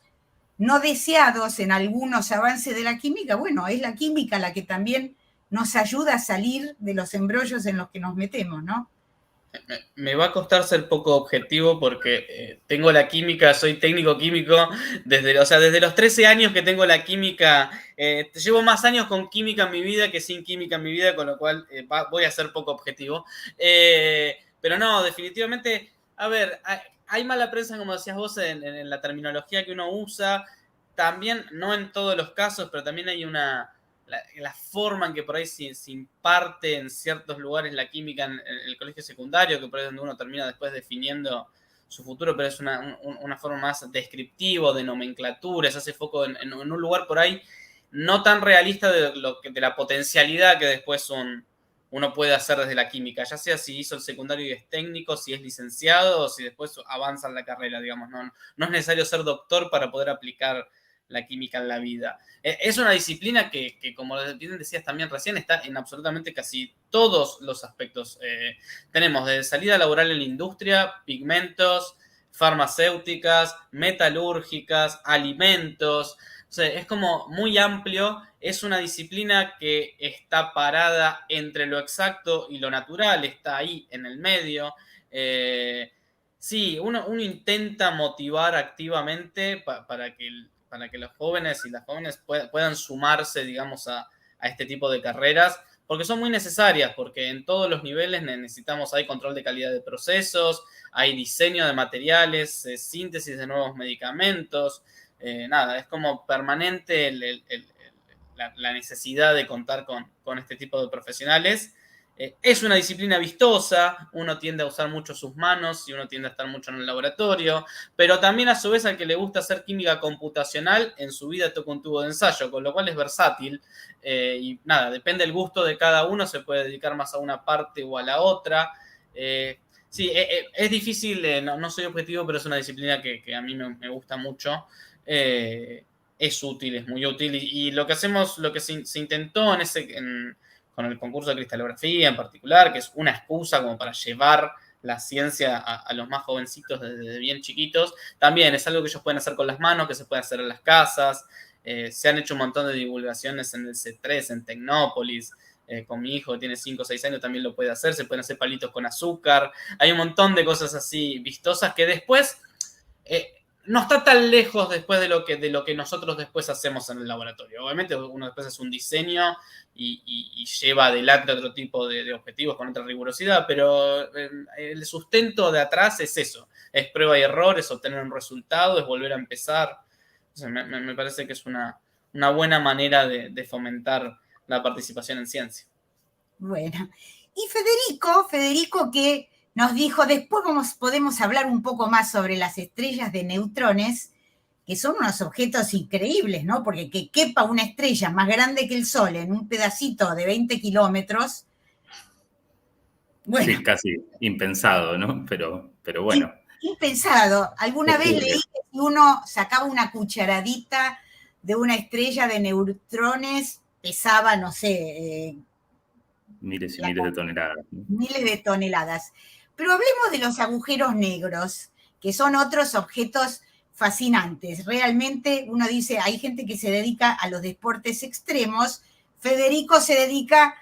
no deseados en algunos avances de la química, bueno, es la química la que también nos ayuda a salir de los embrollos en los que nos metemos, ¿no? Me va a costar ser poco objetivo porque tengo la química, soy técnico químico, desde los 13 años que tengo la química, llevo más años con química en mi vida que sin química en mi vida, con lo cual voy a ser poco objetivo. Pero no, definitivamente, a ver, hay mala prensa, como decías vos, en la terminología que uno usa, también, no en todos los casos, pero también hay la forma en que por ahí se imparte en ciertos lugares la química en el colegio secundario, que por ahí es donde uno termina después definiendo su futuro, pero es una forma más descriptiva, de nomenclatura, se hace foco en un lugar por ahí no tan realista de la potencialidad que después uno puede hacer desde la química, ya sea si hizo el secundario y es técnico, si es licenciado, o si después avanza en la carrera, digamos. No es necesario ser doctor para poder aplicar la química en la vida. Es una disciplina que como bien decías también recién, está en absolutamente casi todos los aspectos. Tenemos de salida laboral en la industria, pigmentos, farmacéuticas, metalúrgicas, alimentos. O sea, es como muy amplio, es una disciplina que está parada entre lo exacto y lo natural, está ahí en el medio. Sí, uno intenta motivar activamente para que los jóvenes y las jóvenes puedan sumarse, digamos, a este tipo de carreras, porque son muy necesarias, porque en todos los niveles hay control de calidad de procesos, hay diseño de materiales, síntesis de nuevos medicamentos. Es como permanente la necesidad de contar con este tipo de profesionales. Es una disciplina vistosa, uno tiende a usar mucho sus manos y uno tiende a estar mucho en el laboratorio, pero también a su vez al que le gusta hacer química computacional, en su vida toca un tubo de ensayo, con lo cual es versátil. Depende del gusto de cada uno, se puede dedicar más a una parte o a la otra. Sí, es difícil, no soy objetivo, pero es una disciplina que a mí me gusta mucho. Es útil, es muy útil, y lo que hacemos, lo que se intentó con el concurso de cristalografía en particular, que es una excusa como para llevar la ciencia a los más jovencitos desde bien chiquitos, también es algo que ellos pueden hacer con las manos, que se puede hacer en las casas. Se han hecho un montón de divulgaciones en el C3, en Tecnópolis. Con mi hijo que tiene 5 o 6 años también lo puede hacer, se pueden hacer palitos con azúcar, hay un montón de cosas así vistosas que después no está tan lejos después de lo que nosotros después hacemos en el laboratorio. Obviamente uno después hace un diseño y lleva adelante otro tipo de objetivos con otra rigurosidad, pero el sustento de atrás es eso, es prueba y error, es obtener un resultado, es volver a empezar. Entonces, me parece que es una buena manera de fomentar la participación en ciencia. Bueno, y Federico que nos dijo, después podemos hablar un poco más sobre las estrellas de neutrones, que son unos objetos increíbles, ¿no? Porque que quepa una estrella más grande que el Sol en un pedacito de 20 kilómetros. Bueno, sí, casi impensado, ¿no? Pero bueno. Impensado. Alguna vez leí que si uno sacaba una cucharadita de una estrella de neutrones, pesaba, no sé... miles y miles de toneladas. Miles de toneladas. Pero hablemos de los agujeros negros, que son otros objetos fascinantes. Realmente uno dice, hay gente que se dedica a los deportes extremos. Federico se dedica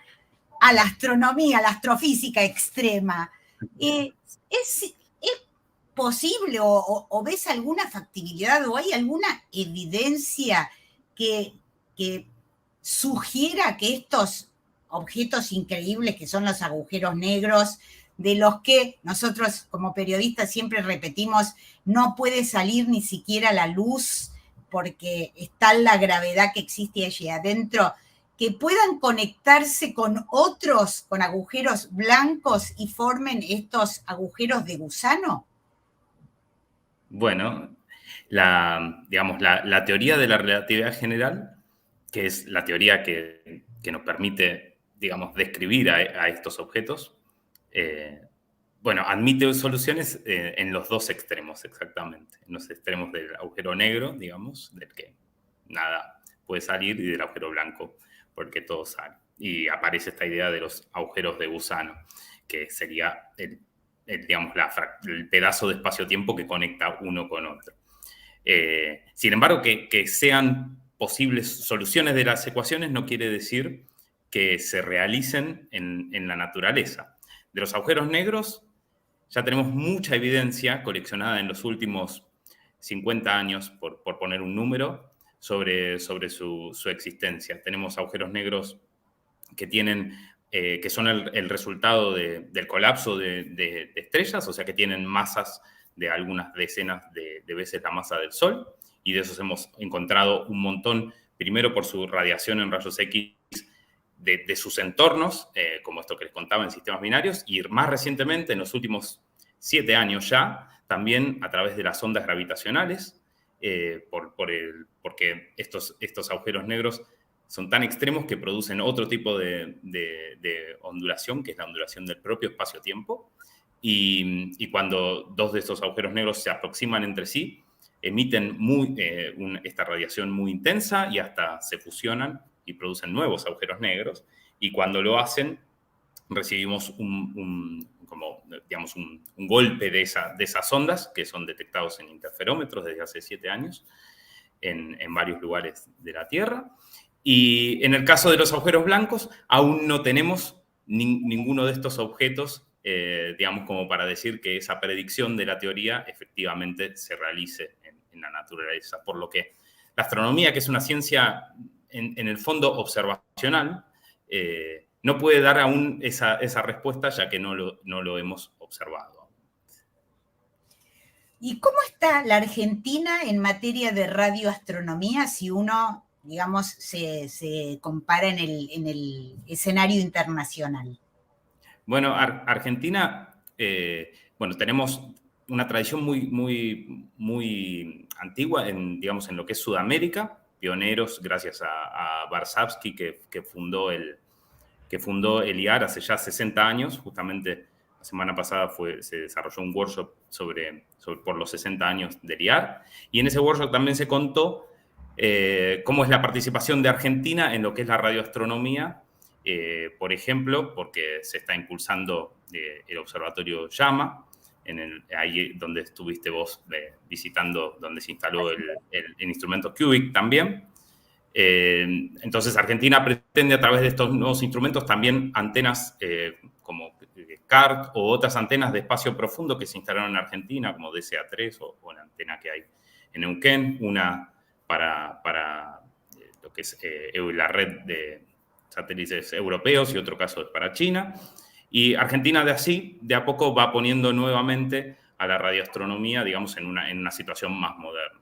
a la astronomía, a la astrofísica extrema. ¿Es posible o ves alguna factibilidad o hay alguna evidencia que sugiera que estos objetos increíbles que son los agujeros negros, de los que nosotros como periodistas siempre repetimos, no puede salir ni siquiera la luz porque está la gravedad que existe allí adentro, que puedan conectarse con otros, con agujeros blancos y formen estos agujeros de gusano? Bueno, la teoría de la relatividad general, que es la teoría que nos permite, digamos, describir a estos objetos, admite soluciones en los dos extremos, exactamente. En los extremos del agujero negro, digamos, del que nada puede salir, y del agujero blanco, porque todo sale. Y aparece esta idea de los agujeros de gusano, que sería el pedazo de espacio-tiempo que conecta uno con otro. Sin embargo, que sean posibles soluciones de las ecuaciones no quiere decir que se realicen en la naturaleza. De los agujeros negros ya tenemos mucha evidencia coleccionada en los últimos 50 años, por poner un número, sobre su existencia. Tenemos agujeros negros que son el resultado del colapso de estrellas, o sea que tienen masas de algunas decenas de veces la masa del Sol, y de esos hemos encontrado un montón, primero por su radiación en rayos X de sus entornos, como esto que les contaba en sistemas binarios, y más recientemente, en los últimos 7 años ya, también a través de las ondas gravitacionales, porque estos agujeros negros son tan extremos que producen otro tipo de ondulación, que es la ondulación del propio espacio-tiempo, y cuando dos de estos agujeros negros se aproximan entre sí, emiten esta radiación muy intensa y hasta se fusionan y producen nuevos agujeros negros, y cuando lo hacen recibimos un golpe de esas ondas que son detectados en interferómetros desde hace 7 años en varios lugares de la Tierra. Y en el caso de los agujeros blancos, aún no tenemos ninguno de estos objetos, como para decir que esa predicción de la teoría efectivamente se realice en la naturaleza. Por lo que la astronomía, que es una ciencia en el fondo observacional, no puede dar aún esa respuesta, ya que no lo hemos observado. ¿Y cómo está la Argentina en materia de radioastronomía si uno, digamos, se compara en el escenario internacional? Bueno, Argentina, tenemos una tradición muy antigua en lo que es Sudamérica, pioneros gracias a Varsavsky, que fundó el IAR hace ya 60 años. Justamente la semana pasada se desarrolló un workshop por los 60 años del IAR, y en ese workshop también se contó cómo es la participación de Argentina en lo que es la radioastronomía, por ejemplo, porque se está impulsando el observatorio Llama, ahí donde estuviste vos visitando, donde se instaló el instrumento CUBIC también. Entonces, Argentina pretende a través de estos nuevos instrumentos también antenas como CART o otras antenas de espacio profundo que se instalaron en Argentina, como DCA3 o la antena que hay en Neuquén, una para lo que es la red de satélites europeos, y otro caso es para China. Y Argentina de a poco va poniendo nuevamente a la radioastronomía, digamos, en una situación más moderna,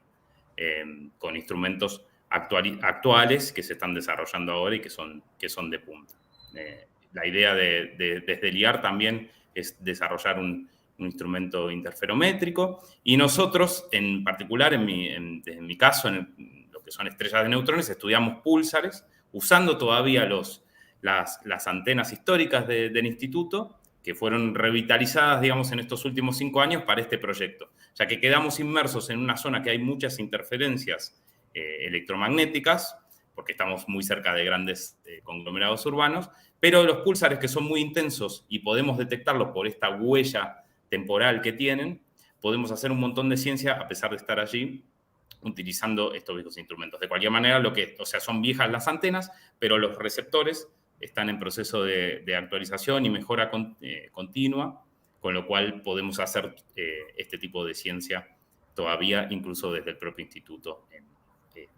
con instrumentos actuales que se están desarrollando ahora y que son de punta. La idea desde el IAR también es desarrollar un instrumento interferométrico, y nosotros, en particular, en mi caso, en lo que son estrellas de neutrones, estudiamos púlsares, usando todavía las antenas históricas del instituto, que fueron revitalizadas, digamos, en estos últimos 5 años para este proyecto, ya que quedamos inmersos en una zona que hay muchas interferencias electromagnéticas, porque estamos muy cerca de grandes conglomerados urbanos, pero los púlsares, que son muy intensos y podemos detectarlos por esta huella temporal que tienen, podemos hacer un montón de ciencia a pesar de estar allí, utilizando estos viejos instrumentos. De cualquier manera, son viejas las antenas, pero los receptores están en proceso de actualización y mejora continua, con lo cual podemos hacer este tipo de ciencia todavía, incluso desde el propio instituto,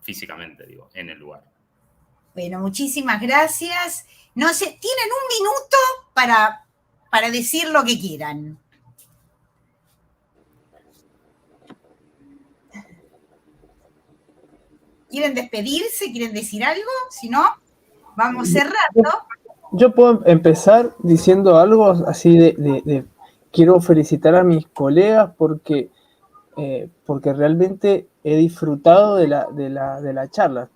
físicamente, en el lugar. Bueno, muchísimas gracias. No sé, tienen un minuto para decir lo que quieran. ¿Quieren despedirse? ¿Quieren decir algo? Si no, vamos cerrando. Yo puedo empezar diciendo algo así quiero felicitar a mis colegas porque realmente he disfrutado de la charla.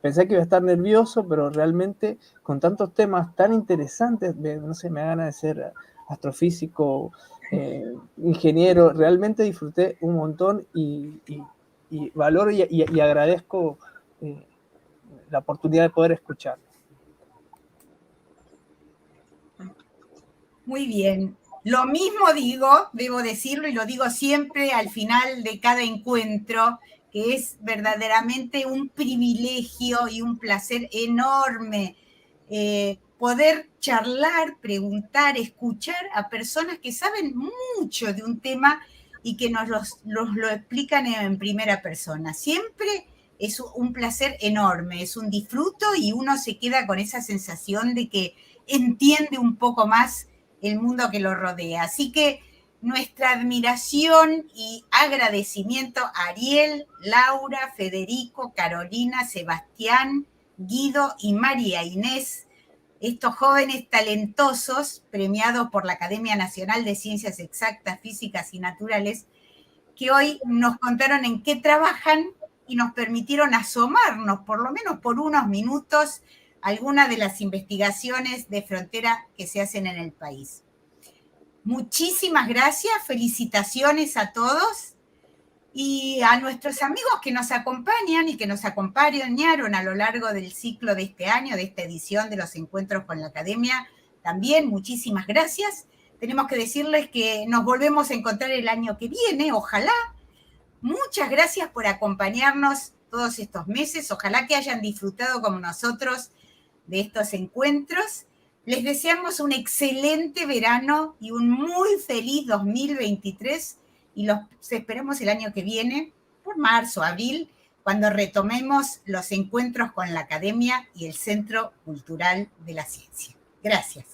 Pensé que iba a estar nervioso, pero realmente con tantos temas tan interesantes, no sé, me da ganas de ser astrofísico, ingeniero, realmente disfruté un montón y valoro y agradezco la oportunidad de poder escuchar. Muy bien. Lo mismo digo, debo decirlo y lo digo siempre al final de cada encuentro, que es verdaderamente un privilegio y un placer enorme poder charlar, preguntar, escuchar a personas que saben mucho de un tema y que nos lo explican en primera persona. Siempre es un placer enorme, es un disfruto y uno se queda con esa sensación de que entiende un poco más el mundo que lo rodea. Así que nuestra admiración y agradecimiento a Ariel, Laura, Federico, Carolina, Sebastián, Guido y María Inés, estos jóvenes talentosos premiados por la Academia Nacional de Ciencias Exactas, Físicas y Naturales, que hoy nos contaron en qué trabajan y nos permitieron asomarnos, por lo menos por unos minutos, algunas de las investigaciones de frontera que se hacen en el país. Muchísimas gracias, felicitaciones a todos y a nuestros amigos que nos acompañan y que nos acompañaron a lo largo del ciclo de este año, de esta edición de los Encuentros con la Academia. También muchísimas gracias. Tenemos que decirles que nos volvemos a encontrar el año que viene, ojalá. Muchas gracias por acompañarnos todos estos meses. Ojalá que hayan disfrutado como nosotros de estos encuentros. Les deseamos un excelente verano y un muy feliz 2023 y los esperamos el año que viene, por marzo, abril, cuando retomemos los encuentros con la Academia y el Centro Cultural de la Ciencia. Gracias.